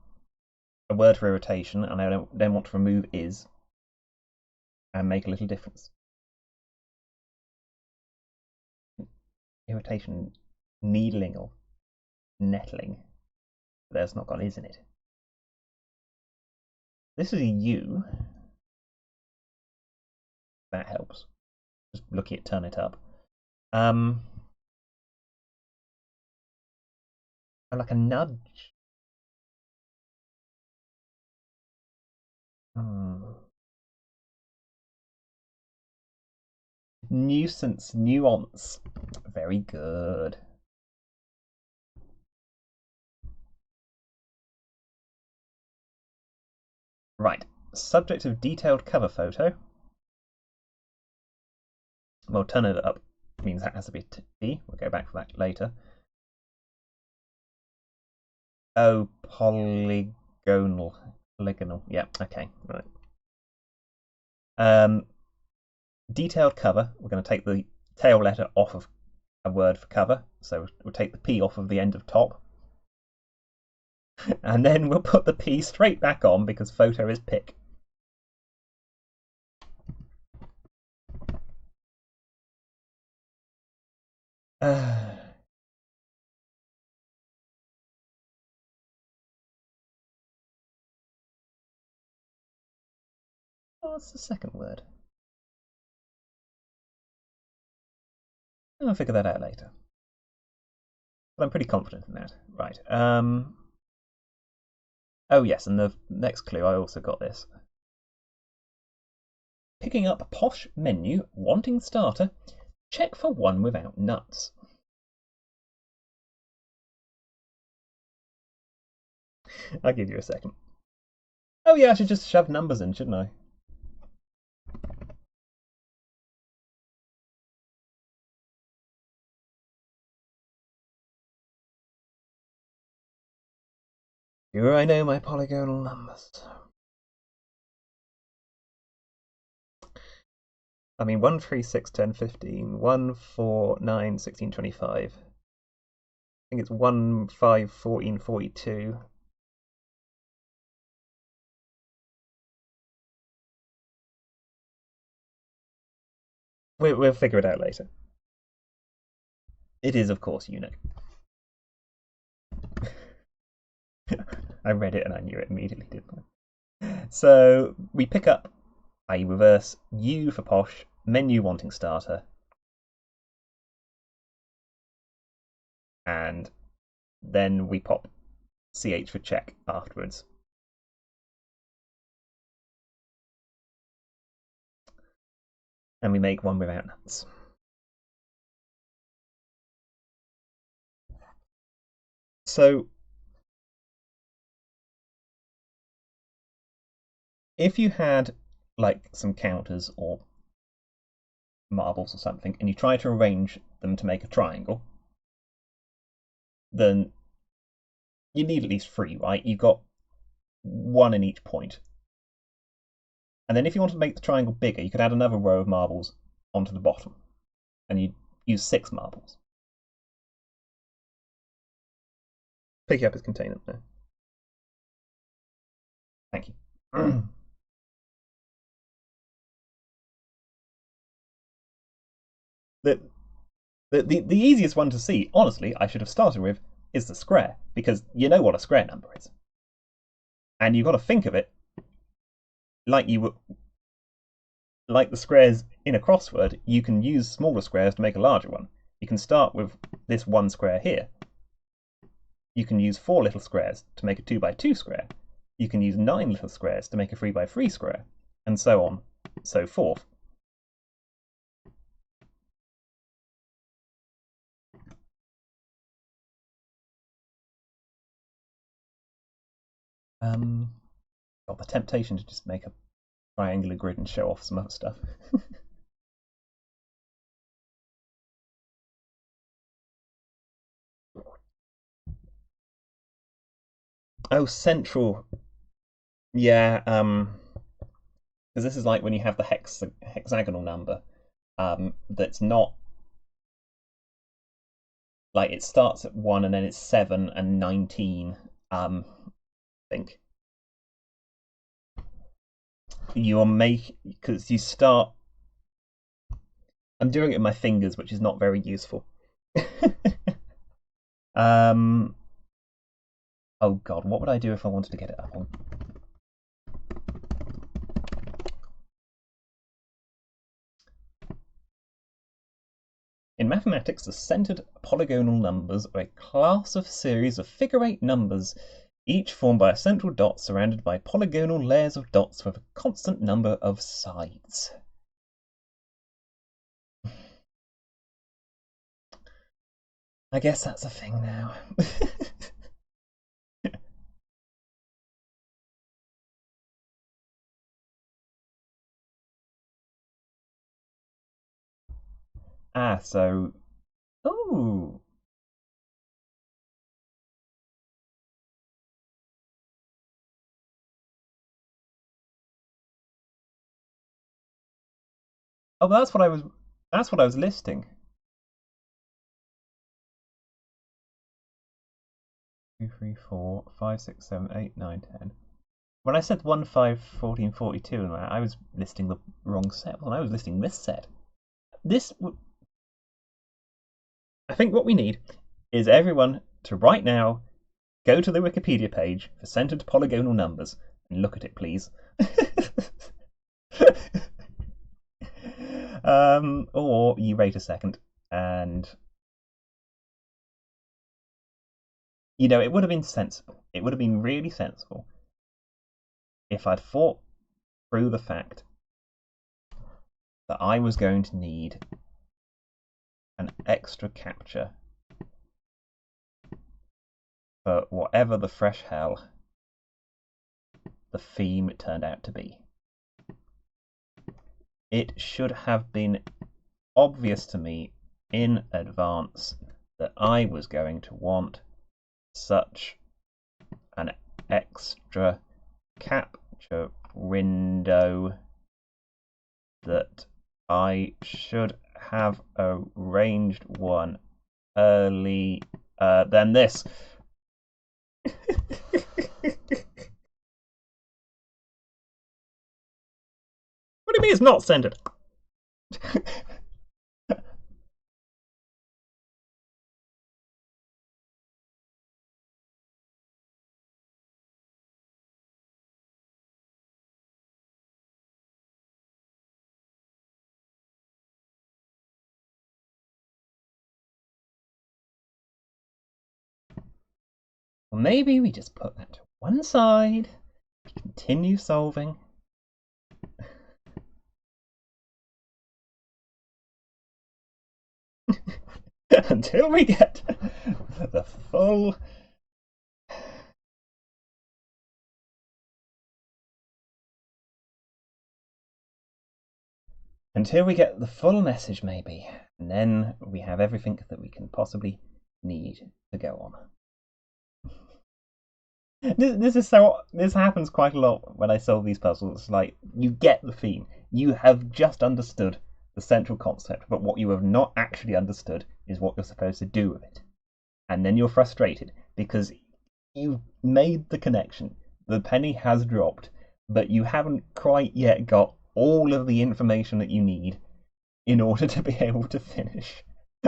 a word for irritation, and I don't want to remove is and make a little difference. Irritation, needling or nettling. There's not got is in it. This is a U. That helps. Just look at it, turn it up. Like a nudge. Nuisance, nuance. Very good. Right. Subject of detailed cover photo. Well, turn it up means that has to be T. We'll go back for that later. Oh, polygonal. Polygonal. Yeah, okay, right. Detailed cover. We're going to take the tail letter off of a word for cover. So we'll take the P off of the end of top. And then we'll put the P straight back on because photo is pic. What's the second word? I'll figure that out later. But I'm pretty confident in that. Right. Oh yes, and the next clue, I also got this. Picking up posh menu, wanting starter, check for one without nuts. I'll give you a second. Oh yeah, I should just shove numbers in, shouldn't I? Sure, I know my polygonal numbers. I mean, 1, 3, 6, 10, 15, 1, 4, 9, 16, 25. I think it's 1, 5, 14, 42. We'll figure it out later. It is, of course, unique. I read it and I knew it immediately, didn't I? So we pick up, i.e. reverse, U for posh, menu wanting starter, and then we pop CH for check afterwards. And we make one without nuts. So if you had like some counters or marbles or something, and you try to arrange them to make a triangle, then you need at least 3, right? You've got 1 in each point. And then if you want to make the triangle bigger, you could add another row of marbles onto the bottom, and you'd use 6 marbles. Pick it up as container now. Thank you. The easiest one to see, honestly, I should have started with, is the square, because you know what a square number is. And you've got to think of it like you would, like the squares in a crossword. You can use smaller squares to make a larger one. You can start with this 1 square here. You can use 4 little squares to make a 2 by 2 square. You can use 9 little squares to make a 3 by 3 square, and so on, so forth. Got the temptation to just make a triangular grid and show off some other stuff. Oh, central. Yeah, because this is like when you have the hexagonal number, that's not like it starts at 1 and then it's 7 and 19. I think you're making, because you start. I'm doing it with my fingers, which is not very useful. Oh god, what would I do if I wanted to get it up on? In mathematics, the centered polygonal numbers are a class of series of figure-8 numbers, each formed by a central dot surrounded by polygonal layers of dots with a constant number of sides. I guess that's a thing now. So... Oh! Oh, that's what I was listing. 2, 3, 4, 5, 6, 7, 8, 9, 10. When I said 1, 5, 14, 42, I was listing the wrong set. Well, I was listing this set. I think what we need is everyone to right now go to the Wikipedia page for centered polygonal numbers and look at it, please. Or you wait a second and it would have been sensible. It would have been really sensible if I'd thought through the fact that I was going to need an extra capture for whatever the fresh hell the theme turned out to be. It should have been obvious to me in advance that I was going to want such an extra capture window that I should have arranged one early than this. What do you mean it's not centered? Well, maybe we just put that to one side, continue solving. Until we get the full. Until we get the full message, maybe. And then we have everything that we can possibly need to go on. This happens quite a lot when I solve these puzzles. Like, you get the theme, you have just understood the central concept, but what you have not actually understood is what you're supposed to do with it. And then you're frustrated because you've made the connection, the penny has dropped, but you haven't quite yet got all of the information that you need in order to be able to finish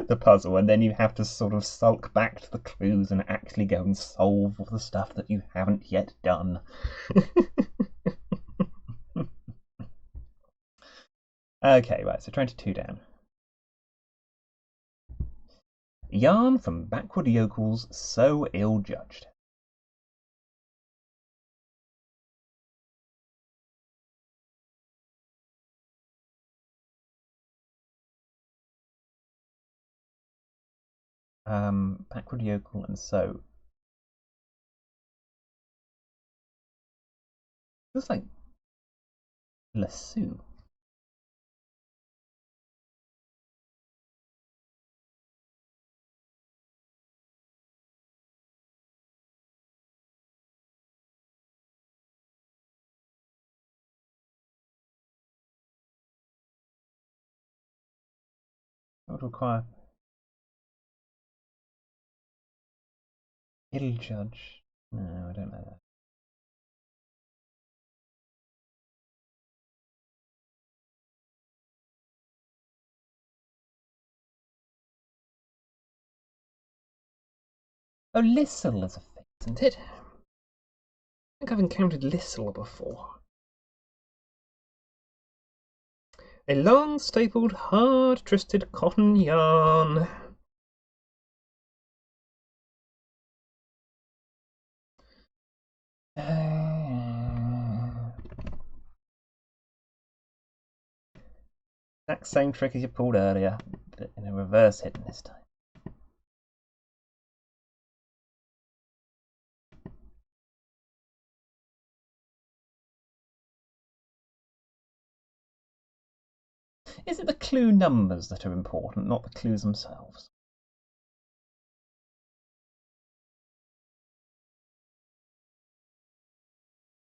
the puzzle, and then you have to sort of sulk back to the clues and actually go and solve the stuff that you haven't yet done. Okay, right, so 22 down. Yarn from backward yokels so ill-judged. Backward yokel and so. Looks like lasso. That would require ill-judge. No, I don't know that. Oh, Lissel is a thing, isn't it? I think I've encountered Lissel before. A long stapled, hard twisted cotton yarn. Exact same trick as you pulled earlier, but in a reverse hidden this time. Is it the clue numbers that are important, not the clues themselves?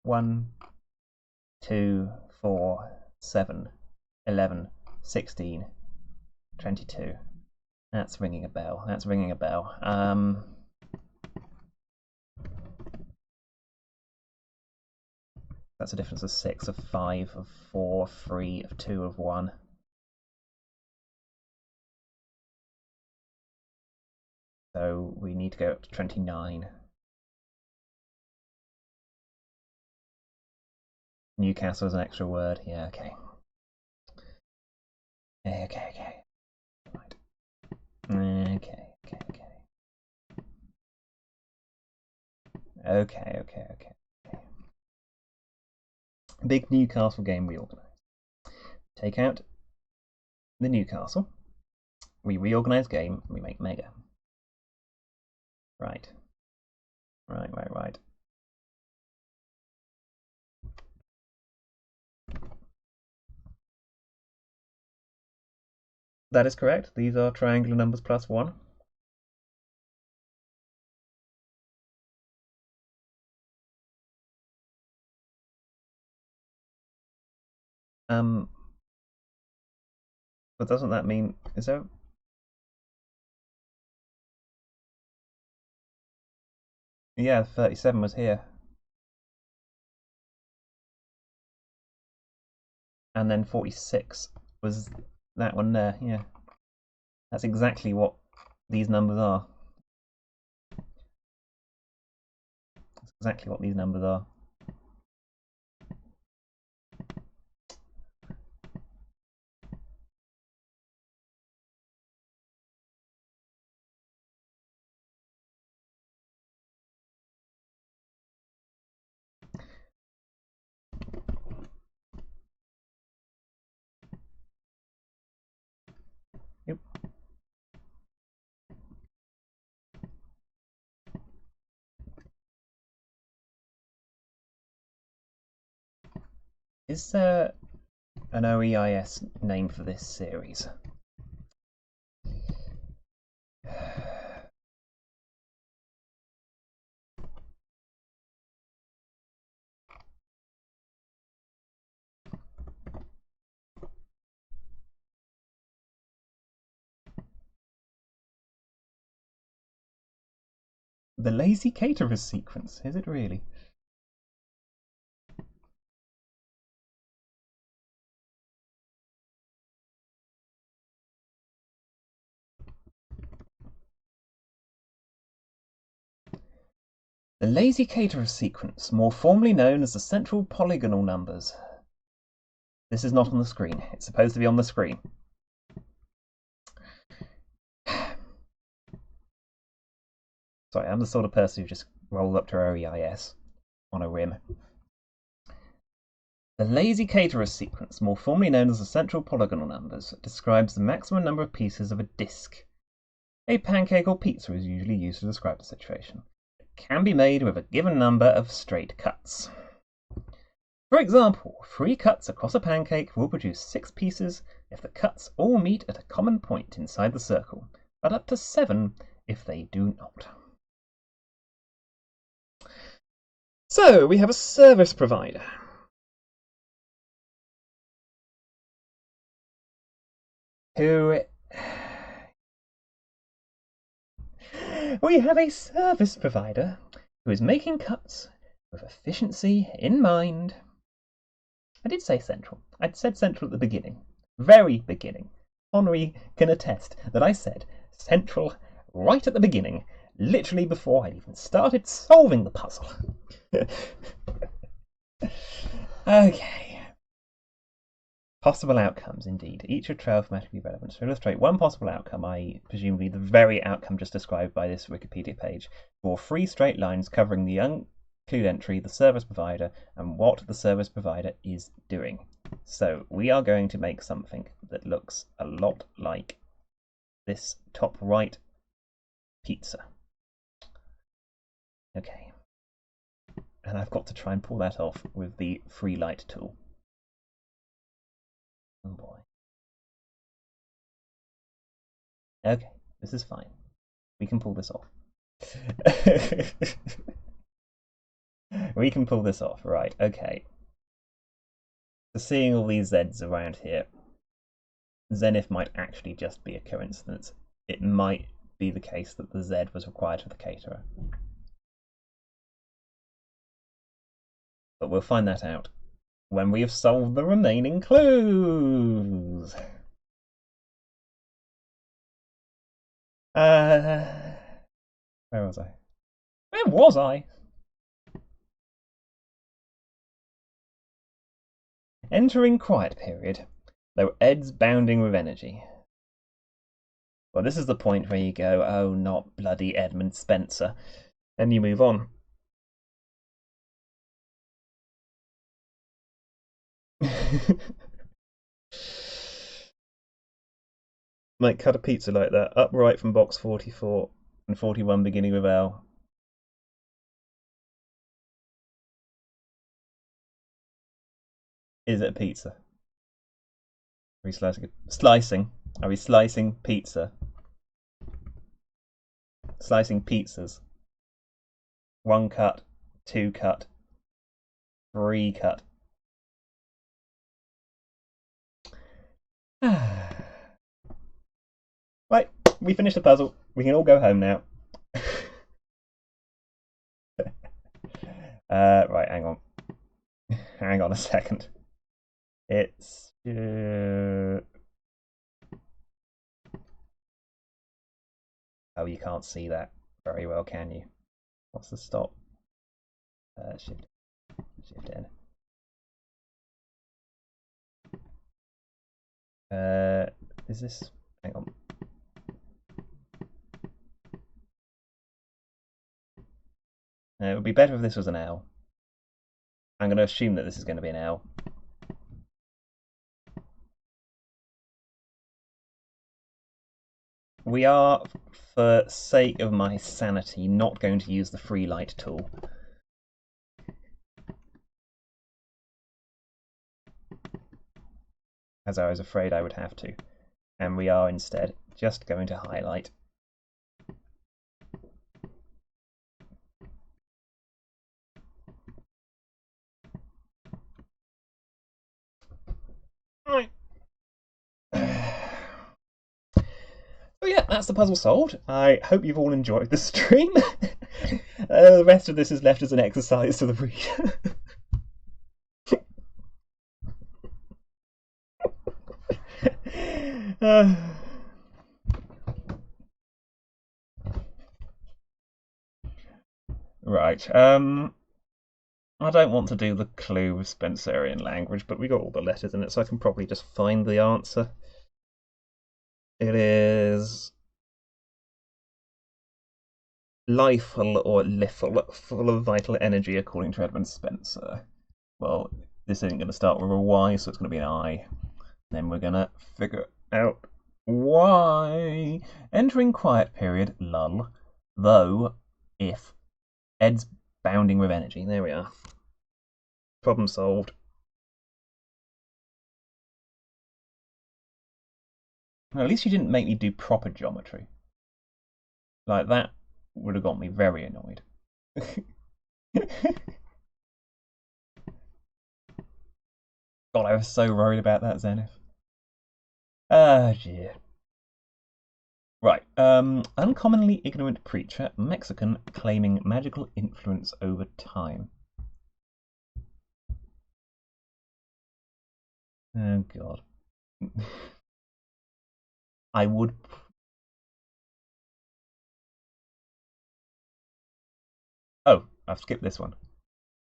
One, 2, 4, 7, 11, 16, 22. That's ringing a bell. That's ringing a bell. That's a difference of 6, of 5, of 4, 3, of 2, of 1. So we need to go up to 29. Newcastle is an extra word. Yeah, okay. Okay. Right. Okay. Big Newcastle game reorganized. Take out the Newcastle. We reorganize game. We make Mega. Right. That is correct. These are triangular numbers plus 1. But doesn't that mean... Is there... Yeah, 37 was here. And then 46 was that one there, yeah. That's exactly what these numbers are. That's exactly what these numbers are. Yep. Is there an OEIS name for this series? The Lazy Caterer sequence, is it really? The Lazy Caterer sequence, more formally known as the central polygonal numbers. This is not on the screen. It's supposed to be on the screen. Sorry, I'm the sort of person who just rolled up to OEIS on a whim. The Lazy Caterer sequence, more formally known as the central polygonal numbers, describes the maximum number of pieces of a disk. A pancake or pizza is usually used to describe the situation. It can be made with a given number of straight cuts. For example, 3 cuts across a pancake will produce 6 pieces if the cuts all meet at a common point inside the circle, but up to 7 if they do not. So, we have a service provider. We have a service provider who is making cuts with efficiency in mind. I did say central. I'd said central at the beginning. Very beginning. Henri can attest that I said central right at the beginning, literally before I'd even started solving the puzzle. Okay. Possible outcomes, indeed. Each are mathematically relevant. To illustrate one possible outcome, i.e. presumably the very outcome just described by this Wikipedia page, draw 3 straight lines covering the include entry, the service provider, and what the service provider is doing. So we are going to make something that looks a lot like this top right pizza. Okay. And I've got to try and pull that off with the free light tool. Oh boy. Okay, this is fine. We can pull this off. We can pull this off, right, okay. So seeing all these Z's around here, Zenith might actually just be a coincidence. It might be the case that the Z was required for the caterer. But we'll find that out when we have solved the remaining clues. Where was I? Where was I? Entering quiet period, though Ed's bounding with energy. Well, this is the point where you go, oh, not bloody Edmund Spencer, and you move on. Might cut a pizza like that, upright from box 44 and 41 beginning with L. Is it a pizza? Are we slicing? Slicing? Are we slicing pizza? Slicing pizzas. 1 cut, 2 cut, 3 cut. Right, we finished the puzzle. We can all go home now. Right, hang on. Hang on a second. It's... Oh, you can't see that very well, can you? What's the stop? Shift N. Is this... Hang on. It would be better if this was an L. I'm going to assume that this is going to be an L. We are, for sake of my sanity, not going to use the free light tool. As I was afraid I would have to. And we are instead just going to highlight. Right. So yeah, that's the puzzle solved. I hope you've all enjoyed the stream. The rest of this is left as an exercise to the reader. Right. I don't want to do the clue with Spencerian language, but we got all the letters in it, so I can probably just find the answer. It is lifeful or lifeful, full of vital energy, according to Edmund Spencer. Well, this isn't going to start with a Y, so it's going to be an I. Then we're going to figure out why. Entering quiet period, lull, though, if. Ed's bounding with energy. There we are. Problem solved. Well, at least you didn't make me do proper geometry. Like, that would have got me very annoyed. God, I was so worried about that, Zenith. Ah, dear. Right. Uncommonly ignorant preacher, Mexican, claiming magical influence over time. Oh, God. I would... Oh, I've skipped this one.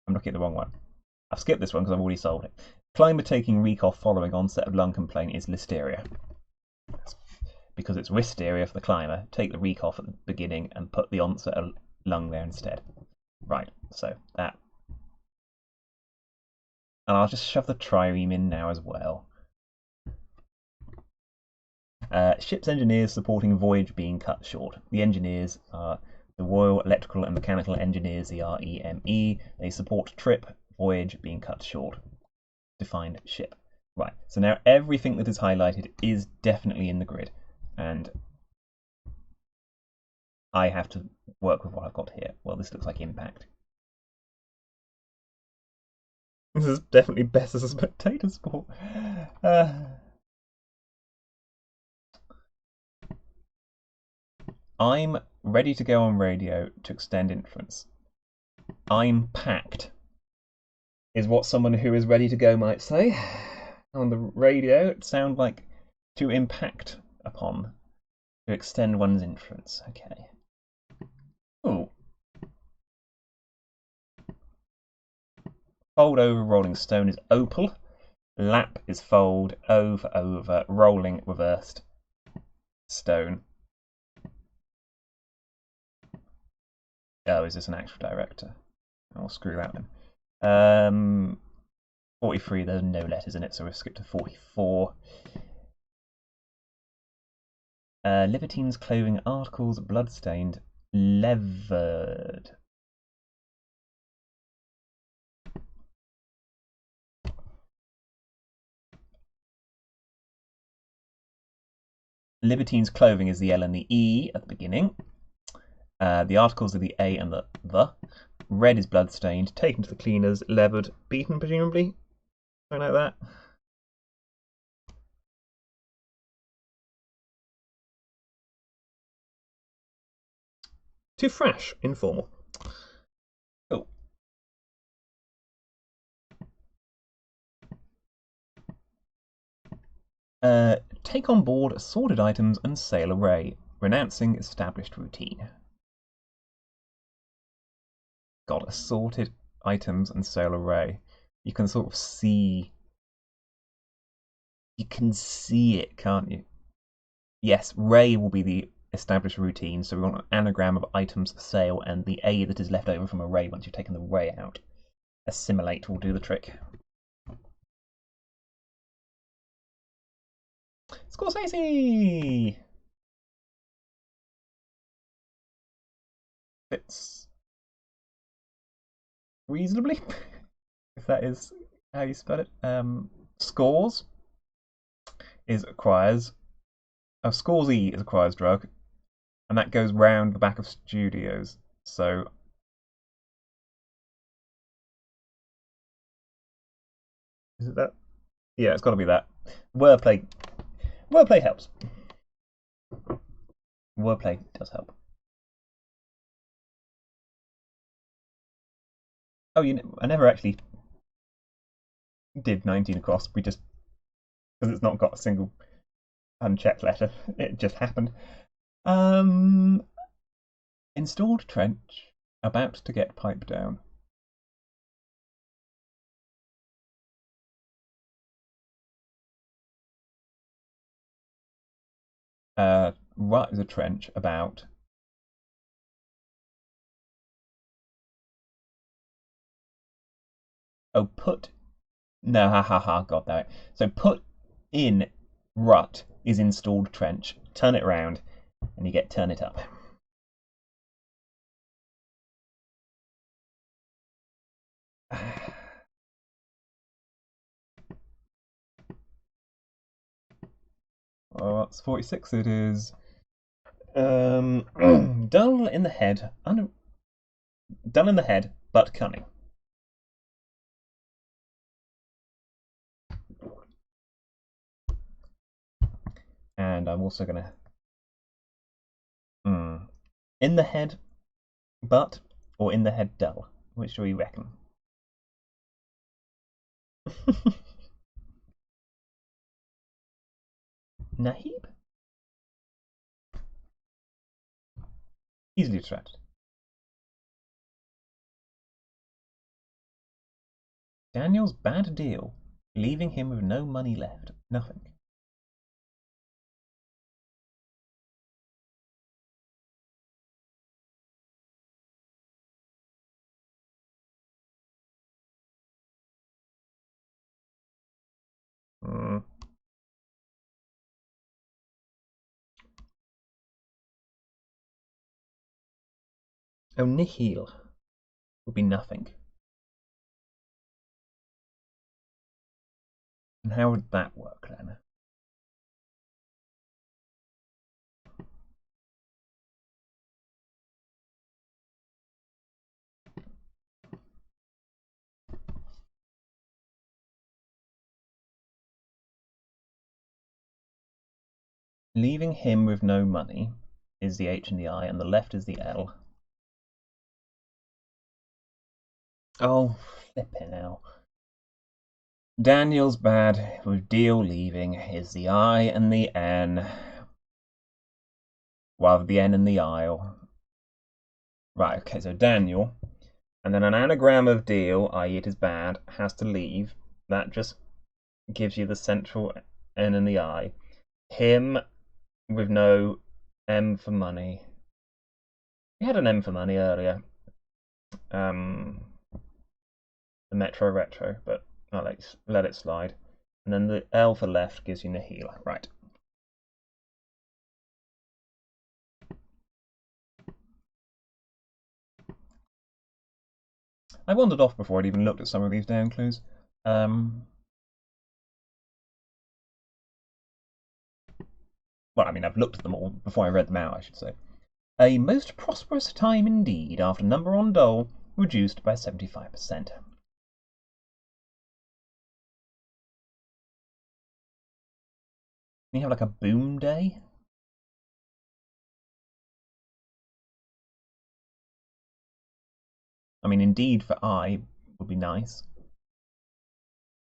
I'm looking at the wrong one. I've skipped this one because I've already solved it. Climber taking recough following onset of lung complaint is listeria. Because it's wisteria for the climber, take the recough at the beginning and put the onset of lung there instead. Right, so that. And I'll just shove the trireme in now as well. Ship's engineers supporting voyage being cut short. The engineers are the Royal Electrical and Mechanical Engineers, the REME. They support trip, voyage being cut short. Defined ship. Right, so now everything that is highlighted is definitely in the grid. And I have to work with what I've got here. Well, this looks like impact. This is definitely best as a spectator sport. I'm ready to go on radio to extend influence. I'm packed, is what someone who is ready to go might say. On the radio, it sounds like to impact upon, to extend one's influence. Okay. Ooh. Fold over Rolling Stone is opal. Lap is fold, O for over, rolling reversed stone. Oh, is this an actual director? I'll screw that one. 43, there's no letters in it, so we'll skip to 44. Libertines clothing articles, bloodstained, levered. Libertines clothing is the L and the E at the beginning. The articles are the A and the. Red is bloodstained, taken to the cleaners, levered, beaten presumably. Something like that. Too fresh, informal. Cool. Take on board assorted items and sail away, renouncing established routine. God, assorted items and sail away. You can sort of see. You can see it, can't you? Yes, Ray will be the established routine, so we want an anagram of items sail and the A that is left over from array once you've taken the Ray out. Assimilate will do the trick. Scorsese! Fits reasonably, if that is how you spell it. Scores is acquires. Scorsese is acquires drug, and that goes round the back of studios. So is it that? Yeah, it's got to be that. Wordplay helps. Wordplay does help. Oh, I never actually did 19 across. We just, because it's not got a single unchecked letter, it just happened. Installed trench, about to get piped down. Right is a trench, about. Oh, put. No, got that. So put in rut is installed trench. Turn it round, and you get turn it up. Oh, that's 46. It is. Dull in the head. Dull in the head, but cunning. And I'm also gonna. In the head, but, or in the head dull. Which do we reckon? Nahib? Easily distracted. Daniel's bad deal, leaving him with no money left. Nothing. Mm. Oh, nihil would be nothing. And how would that work then? Leaving him with no money is the H and the I, and the left is the L. Oh, flipping hell. Daniel's bad with deal leaving is the I and the N. Well, the N and the I. Right, okay, so Daniel, and then an anagram of deal, i.e. it is bad, has to leave. That just gives you the central N and the I. Him with no M for money. We had an M for money earlier. The Metro Retro, but I'll let it slide. And then the L for left gives you nihil. Right. I wandered off before I'd even looked at some of these down clues. Well, I mean, I've looked at them all before I read them out, I should say. A most prosperous time indeed after number on dole reduced by 75%. You have like a boom day? I mean, indeed for I would be nice.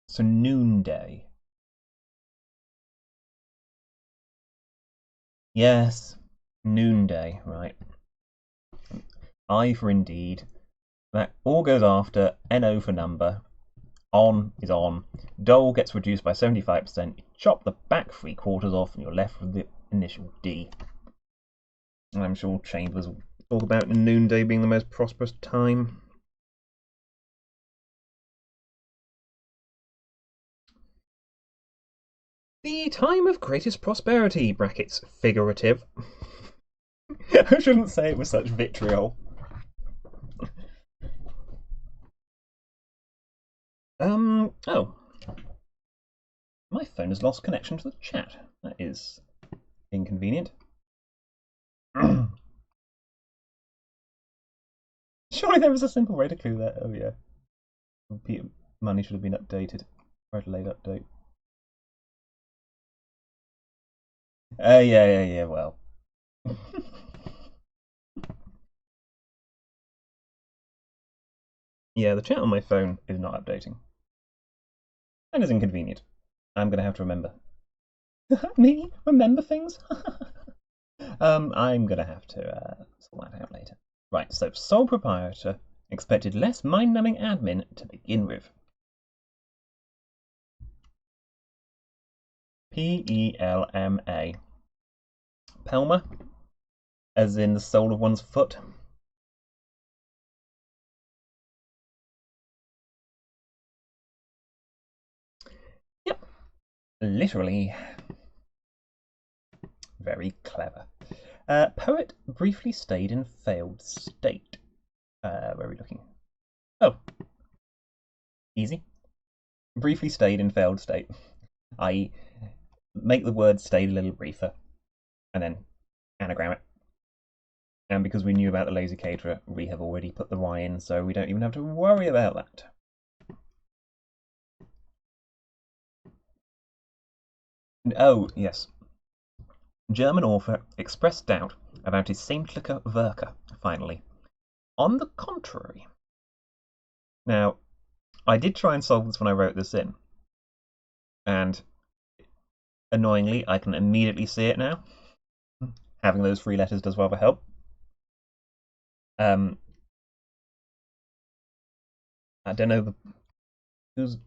So noonday. Yes, noonday, right. I for indeed. That all goes after NO for number. On is on. Dole gets reduced by 75%. Chop the back 3/4 off, and you're left with the initial D. And I'm sure Chambers will talk about noonday being the most prosperous time. The time of greatest prosperity, brackets figurative. I shouldn't say it with such vitriol. Oh. My phone has lost connection to the chat. That is inconvenient. Surely there was a simple way to clear that. Oh yeah. Money should have been updated. Right, late update. Yeah, well. Yeah, the chat on my phone is not updating. That is inconvenient. I'm going to have to remember. Me? Remember things? I'm going to have to sort that out later. Right, so sole proprietor expected less mind-numbing admin to begin with. P-E-L-M-A. Pelma, as in the sole of one's foot. Yep, literally. Very clever. Poet briefly stayed in failed state. Where are we looking? Oh, easy. Briefly stayed in failed state. I make the word stayed a little briefer, and then anagram it. And because we knew about the lazy caterer, we have already put the Y in, so we don't even have to worry about that. Oh, yes. German author expressed doubt about his Sämtliche Werke, finally. On the contrary. Now, I did try and solve this when I wrote this in. And annoyingly, I can immediately see it now. Having those 3 letters does rather help. I don't know who's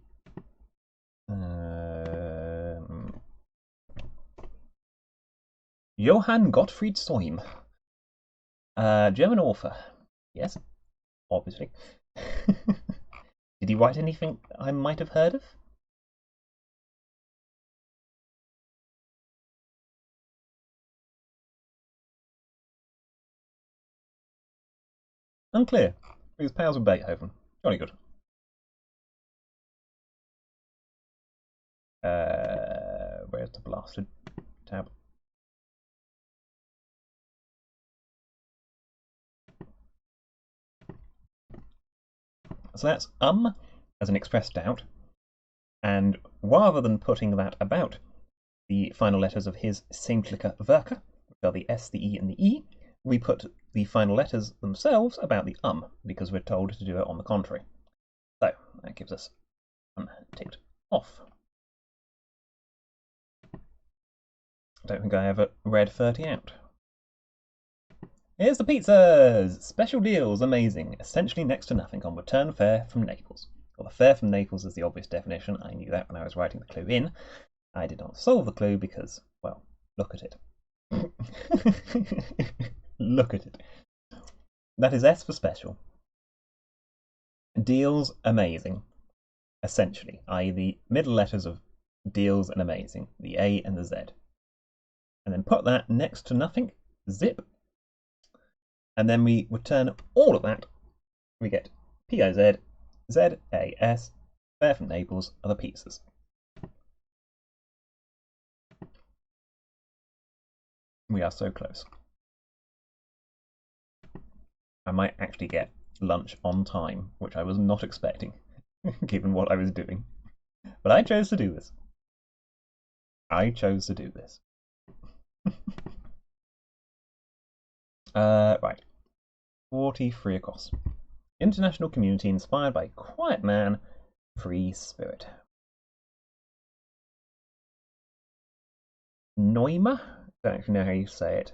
Johann Gottfried Sohm, German author. Yes, obviously. Did he write anything I might have heard of? Unclear. He was pals with Beethoven. Jolly good. Where's the blasted tab? So that's as an expressed doubt, and rather than putting that about the final letters of his Sämtliche Werke, which are the S, the E, and the E, we put the final letters themselves about the because we're told to do it on the contrary. So that gives us ticked off. I don't think I ever read 30 out. Here's the pizzas! Special deals, amazing. Essentially next to nothing on return fare from Naples. Well, the fare from Naples is the obvious definition. I knew that when I was writing the clue in. I did not solve the clue because, well, look at it. Look at it. That is S for special. Deals, amazing. Essentially, i.e. the middle letters of deals and amazing, the A and the Z. And then put that next to nothing, zip, and then we return all of that. We get P-I-Z, Z-A-S, fare from Naples are the pizzas. We are so close. I might actually get lunch on time, which I was not expecting, given what I was doing. But I chose to do this. I chose to do this. Right. 43 across. International community inspired by quiet man, free spirit. Neuma? Don't actually know how you say it.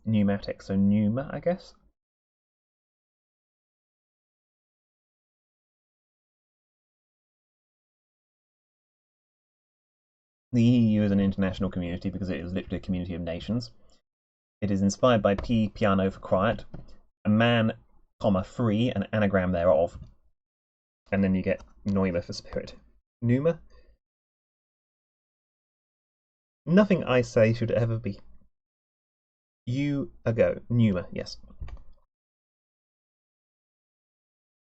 Pneumatic, so pneuma, I guess. The EU is an international community because it is literally a community of nations. It is inspired by piano for quiet, a man, comma, free, an anagram thereof, and then you get Neuma for spirit. Pneuma? Nothing I say should ever be. You a go. Pneuma, yes.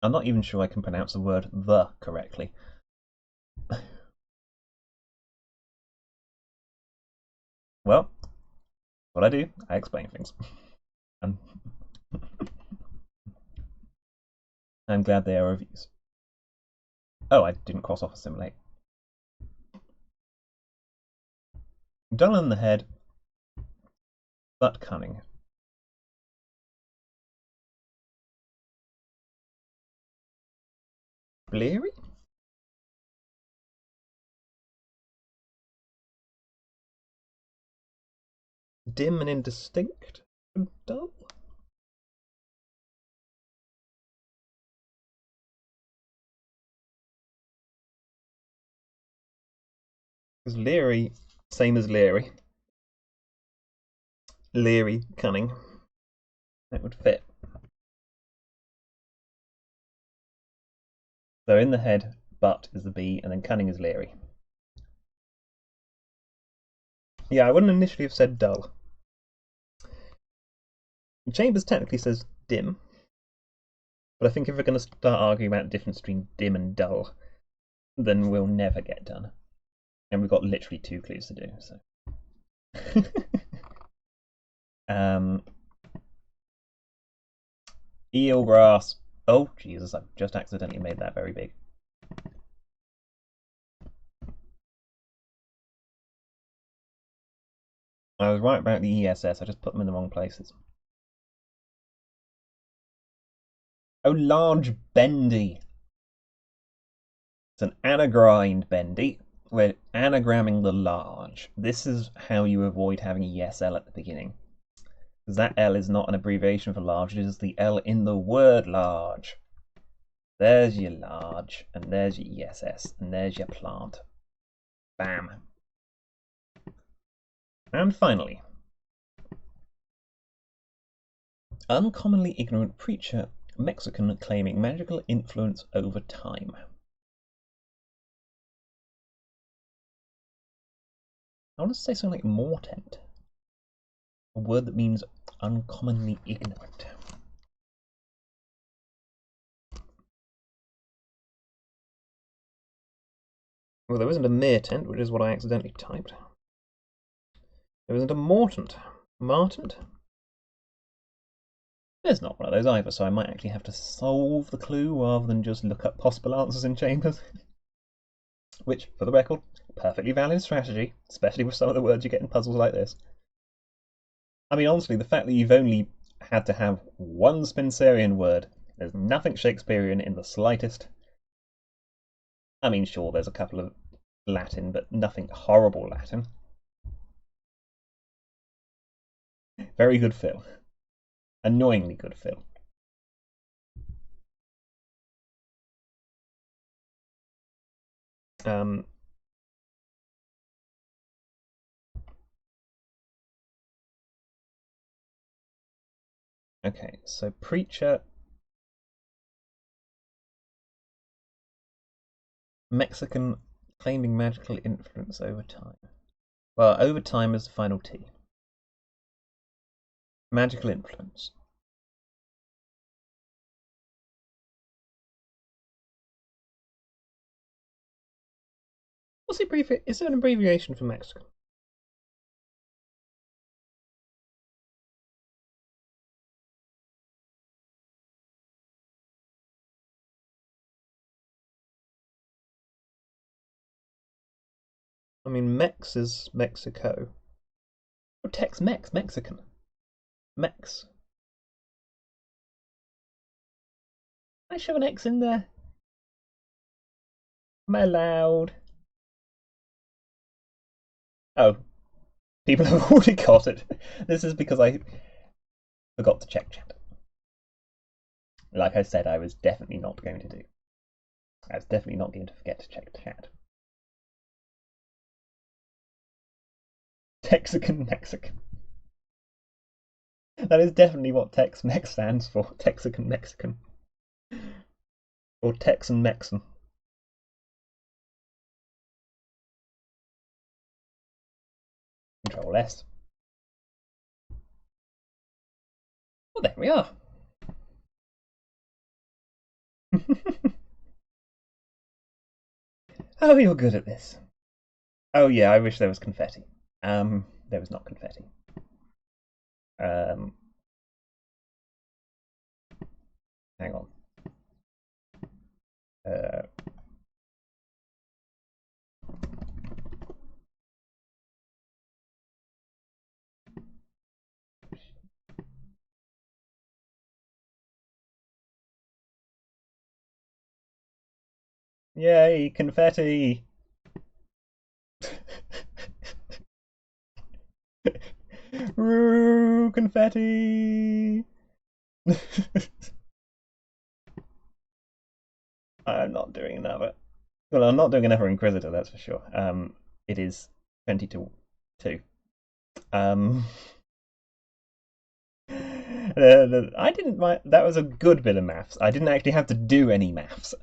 I'm not even sure I can pronounce the word the correctly. Well, what I do, I explain things. I'm glad they are reviews. Oh, I didn't cross off assimilate. Dull in the head, but cunning. Bleary? Dim and indistinct? Dull? Because leery, same as leery. Leery, cunning. That would fit. So in the head, but is the B, and then cunning is leery. Yeah, I wouldn't initially have said dull. Chambers technically says dim, but I think if we're going to start arguing about the difference between dim and dull, then we'll never get done. And we've got literally 2 clues to do, so. Eelgrass. Oh, Jesus, I've just accidentally made that very big. I was right about the ESS, I just put them in the wrong places. Oh, large bendy. It's an anagrind bendy. We're anagramming the large. This is how you avoid having ESL at the beginning. Because that L is not an abbreviation for large, it is the L in the word large. There's your large, and there's your ESS, and there's your plant. Bam. And finally, uncommonly ignorant preacher, Mexican claiming magical influence over time. I want to say something like mortent, a word that means uncommonly ignorant. Well, there isn't a mirtent, which is what I accidentally typed. There isn't a mortant. Martent? There's not one of those either, so I might actually have to solve the clue rather than just look up possible answers in Chambers. Which, for the record, perfectly valid strategy, especially with some of the words you get in puzzles like this. I mean, honestly, the fact that you've only had to have one Spenserian word, there's nothing Shakespearean in the slightest. I mean, sure, there's a couple of Latin, but nothing horrible Latin. Very good Phil. Annoyingly good Phil. Okay, so preacher, Mexican claiming magical influence over time. Well, over time is the final T. Magical influence. What's the abbreviation? Is there an abbreviation for Mexican? I mean, Mex is Mexico. Oh, Tex-Mex, Mexican. Mex. I shove an X in there. Am I allowed? Oh, people have already got it. This is because I forgot to check chat. Like I said, I was definitely not going to do. I was definitely not going to forget to check chat. Texican Mexican. That is definitely what Tex-Mex stands for. Texican Mexican. Or Texan Mexan. Control S. Well, there we are. Oh, you're good at this. Oh yeah, I wish there was confetti. There was not confetti. Hang on. Yay, confetti! Woo, confetti! I'm not doing another. Well, I'm not doing another Inquisitor, that's for sure. It is 20 to 2. I didn't mind. That was a good bit of maths. I didn't actually have to do any maths.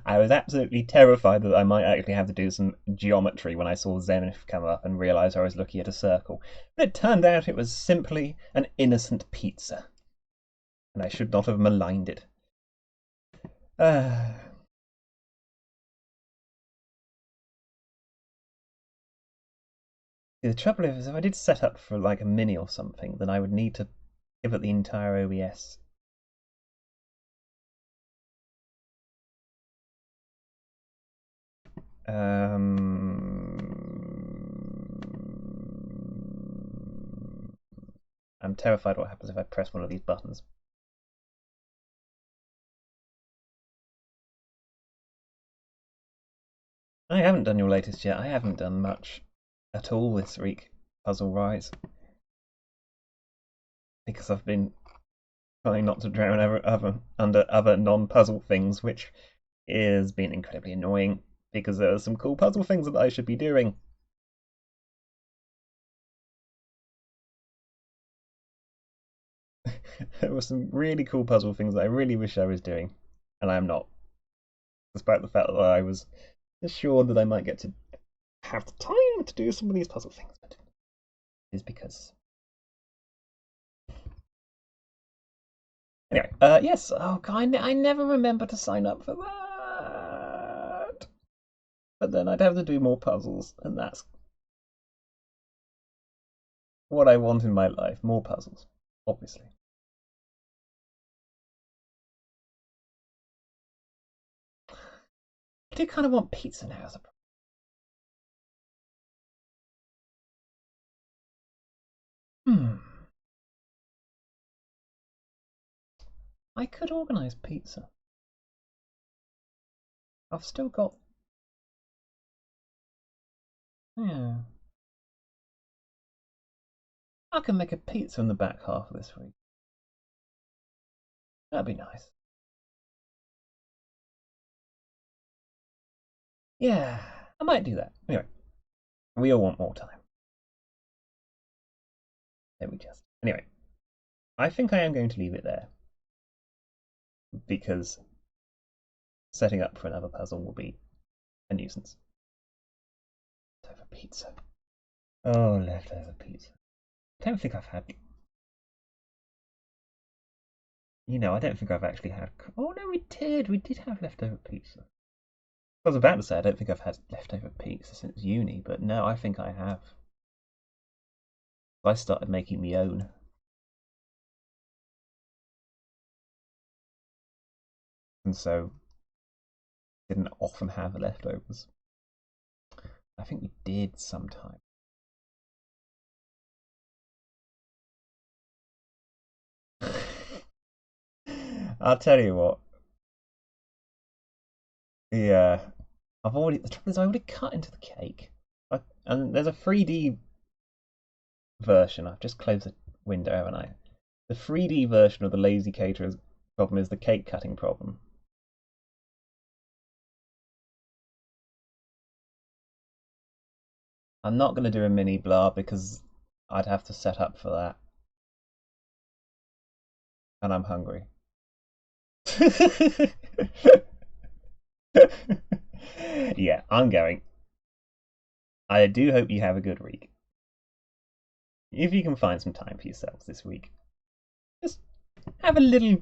I was absolutely terrified that I might actually have to do some geometry when I saw Zenith come up and realised I was looking at a circle. But it turned out it was simply an innocent pizza. And I should not have maligned it. The trouble is, if I did set up for like a mini or something, then I would need to give it the entire OBS. I'm terrified what happens if I press one of these buttons. I haven't done your latest yet. I haven't done much at all this week, puzzle-wise, because I've been trying not to drown under other non-puzzle things, which is being incredibly annoying because there are some cool puzzle things that I should be doing. There were some really cool puzzle things that I really wish I was doing, and I am not, despite the fact that I was assured that I might get to have the time to do some of these puzzle things, but it is because. Anyway, yes. Oh God, I never remember to sign up for that. But then I'd have to do more puzzles, and that's what I want in my life. More puzzles, obviously. I do kind of want pizza now as a I could organise pizza. I've still got. Yeah. I can make a pizza in the back half of this week. That'd be nice. Yeah, I might do that. Anyway, we all want more time. There we just. Anyway, I think I am going to leave it there because setting up for another puzzle will be a nuisance. Leftover pizza. Oh, leftover pizza. I don't think I've had. I don't think I've actually had. Oh no, we did. We did have leftover pizza. I was about to say I don't think I've had leftover pizza since uni, but no, I think I have. I started making my own. And so didn't often have leftovers. I think we did sometime. I'll tell you what. Yeah. The trouble is I already cut into the cake. And there's a 3D version. I've just closed the window, haven't I? The 3D version of the lazy caterer's problem is the cake cutting problem. I'm not going to do a mini blah because I'd have to set up for that. And I'm hungry. Yeah, I'm going. I do hope you have a good week. If you can find some time for yourselves this week, just have a little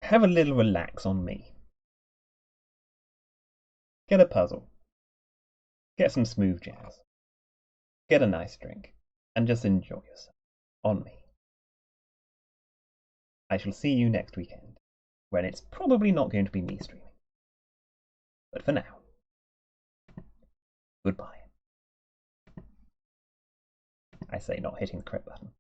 relax on me. Get a puzzle, get some smooth jazz, get a nice drink, and just enjoy yourself on me. I shall see you next weekend, when it's probably not going to be me streaming. But for now, goodbye. I say, not hitting the crit button.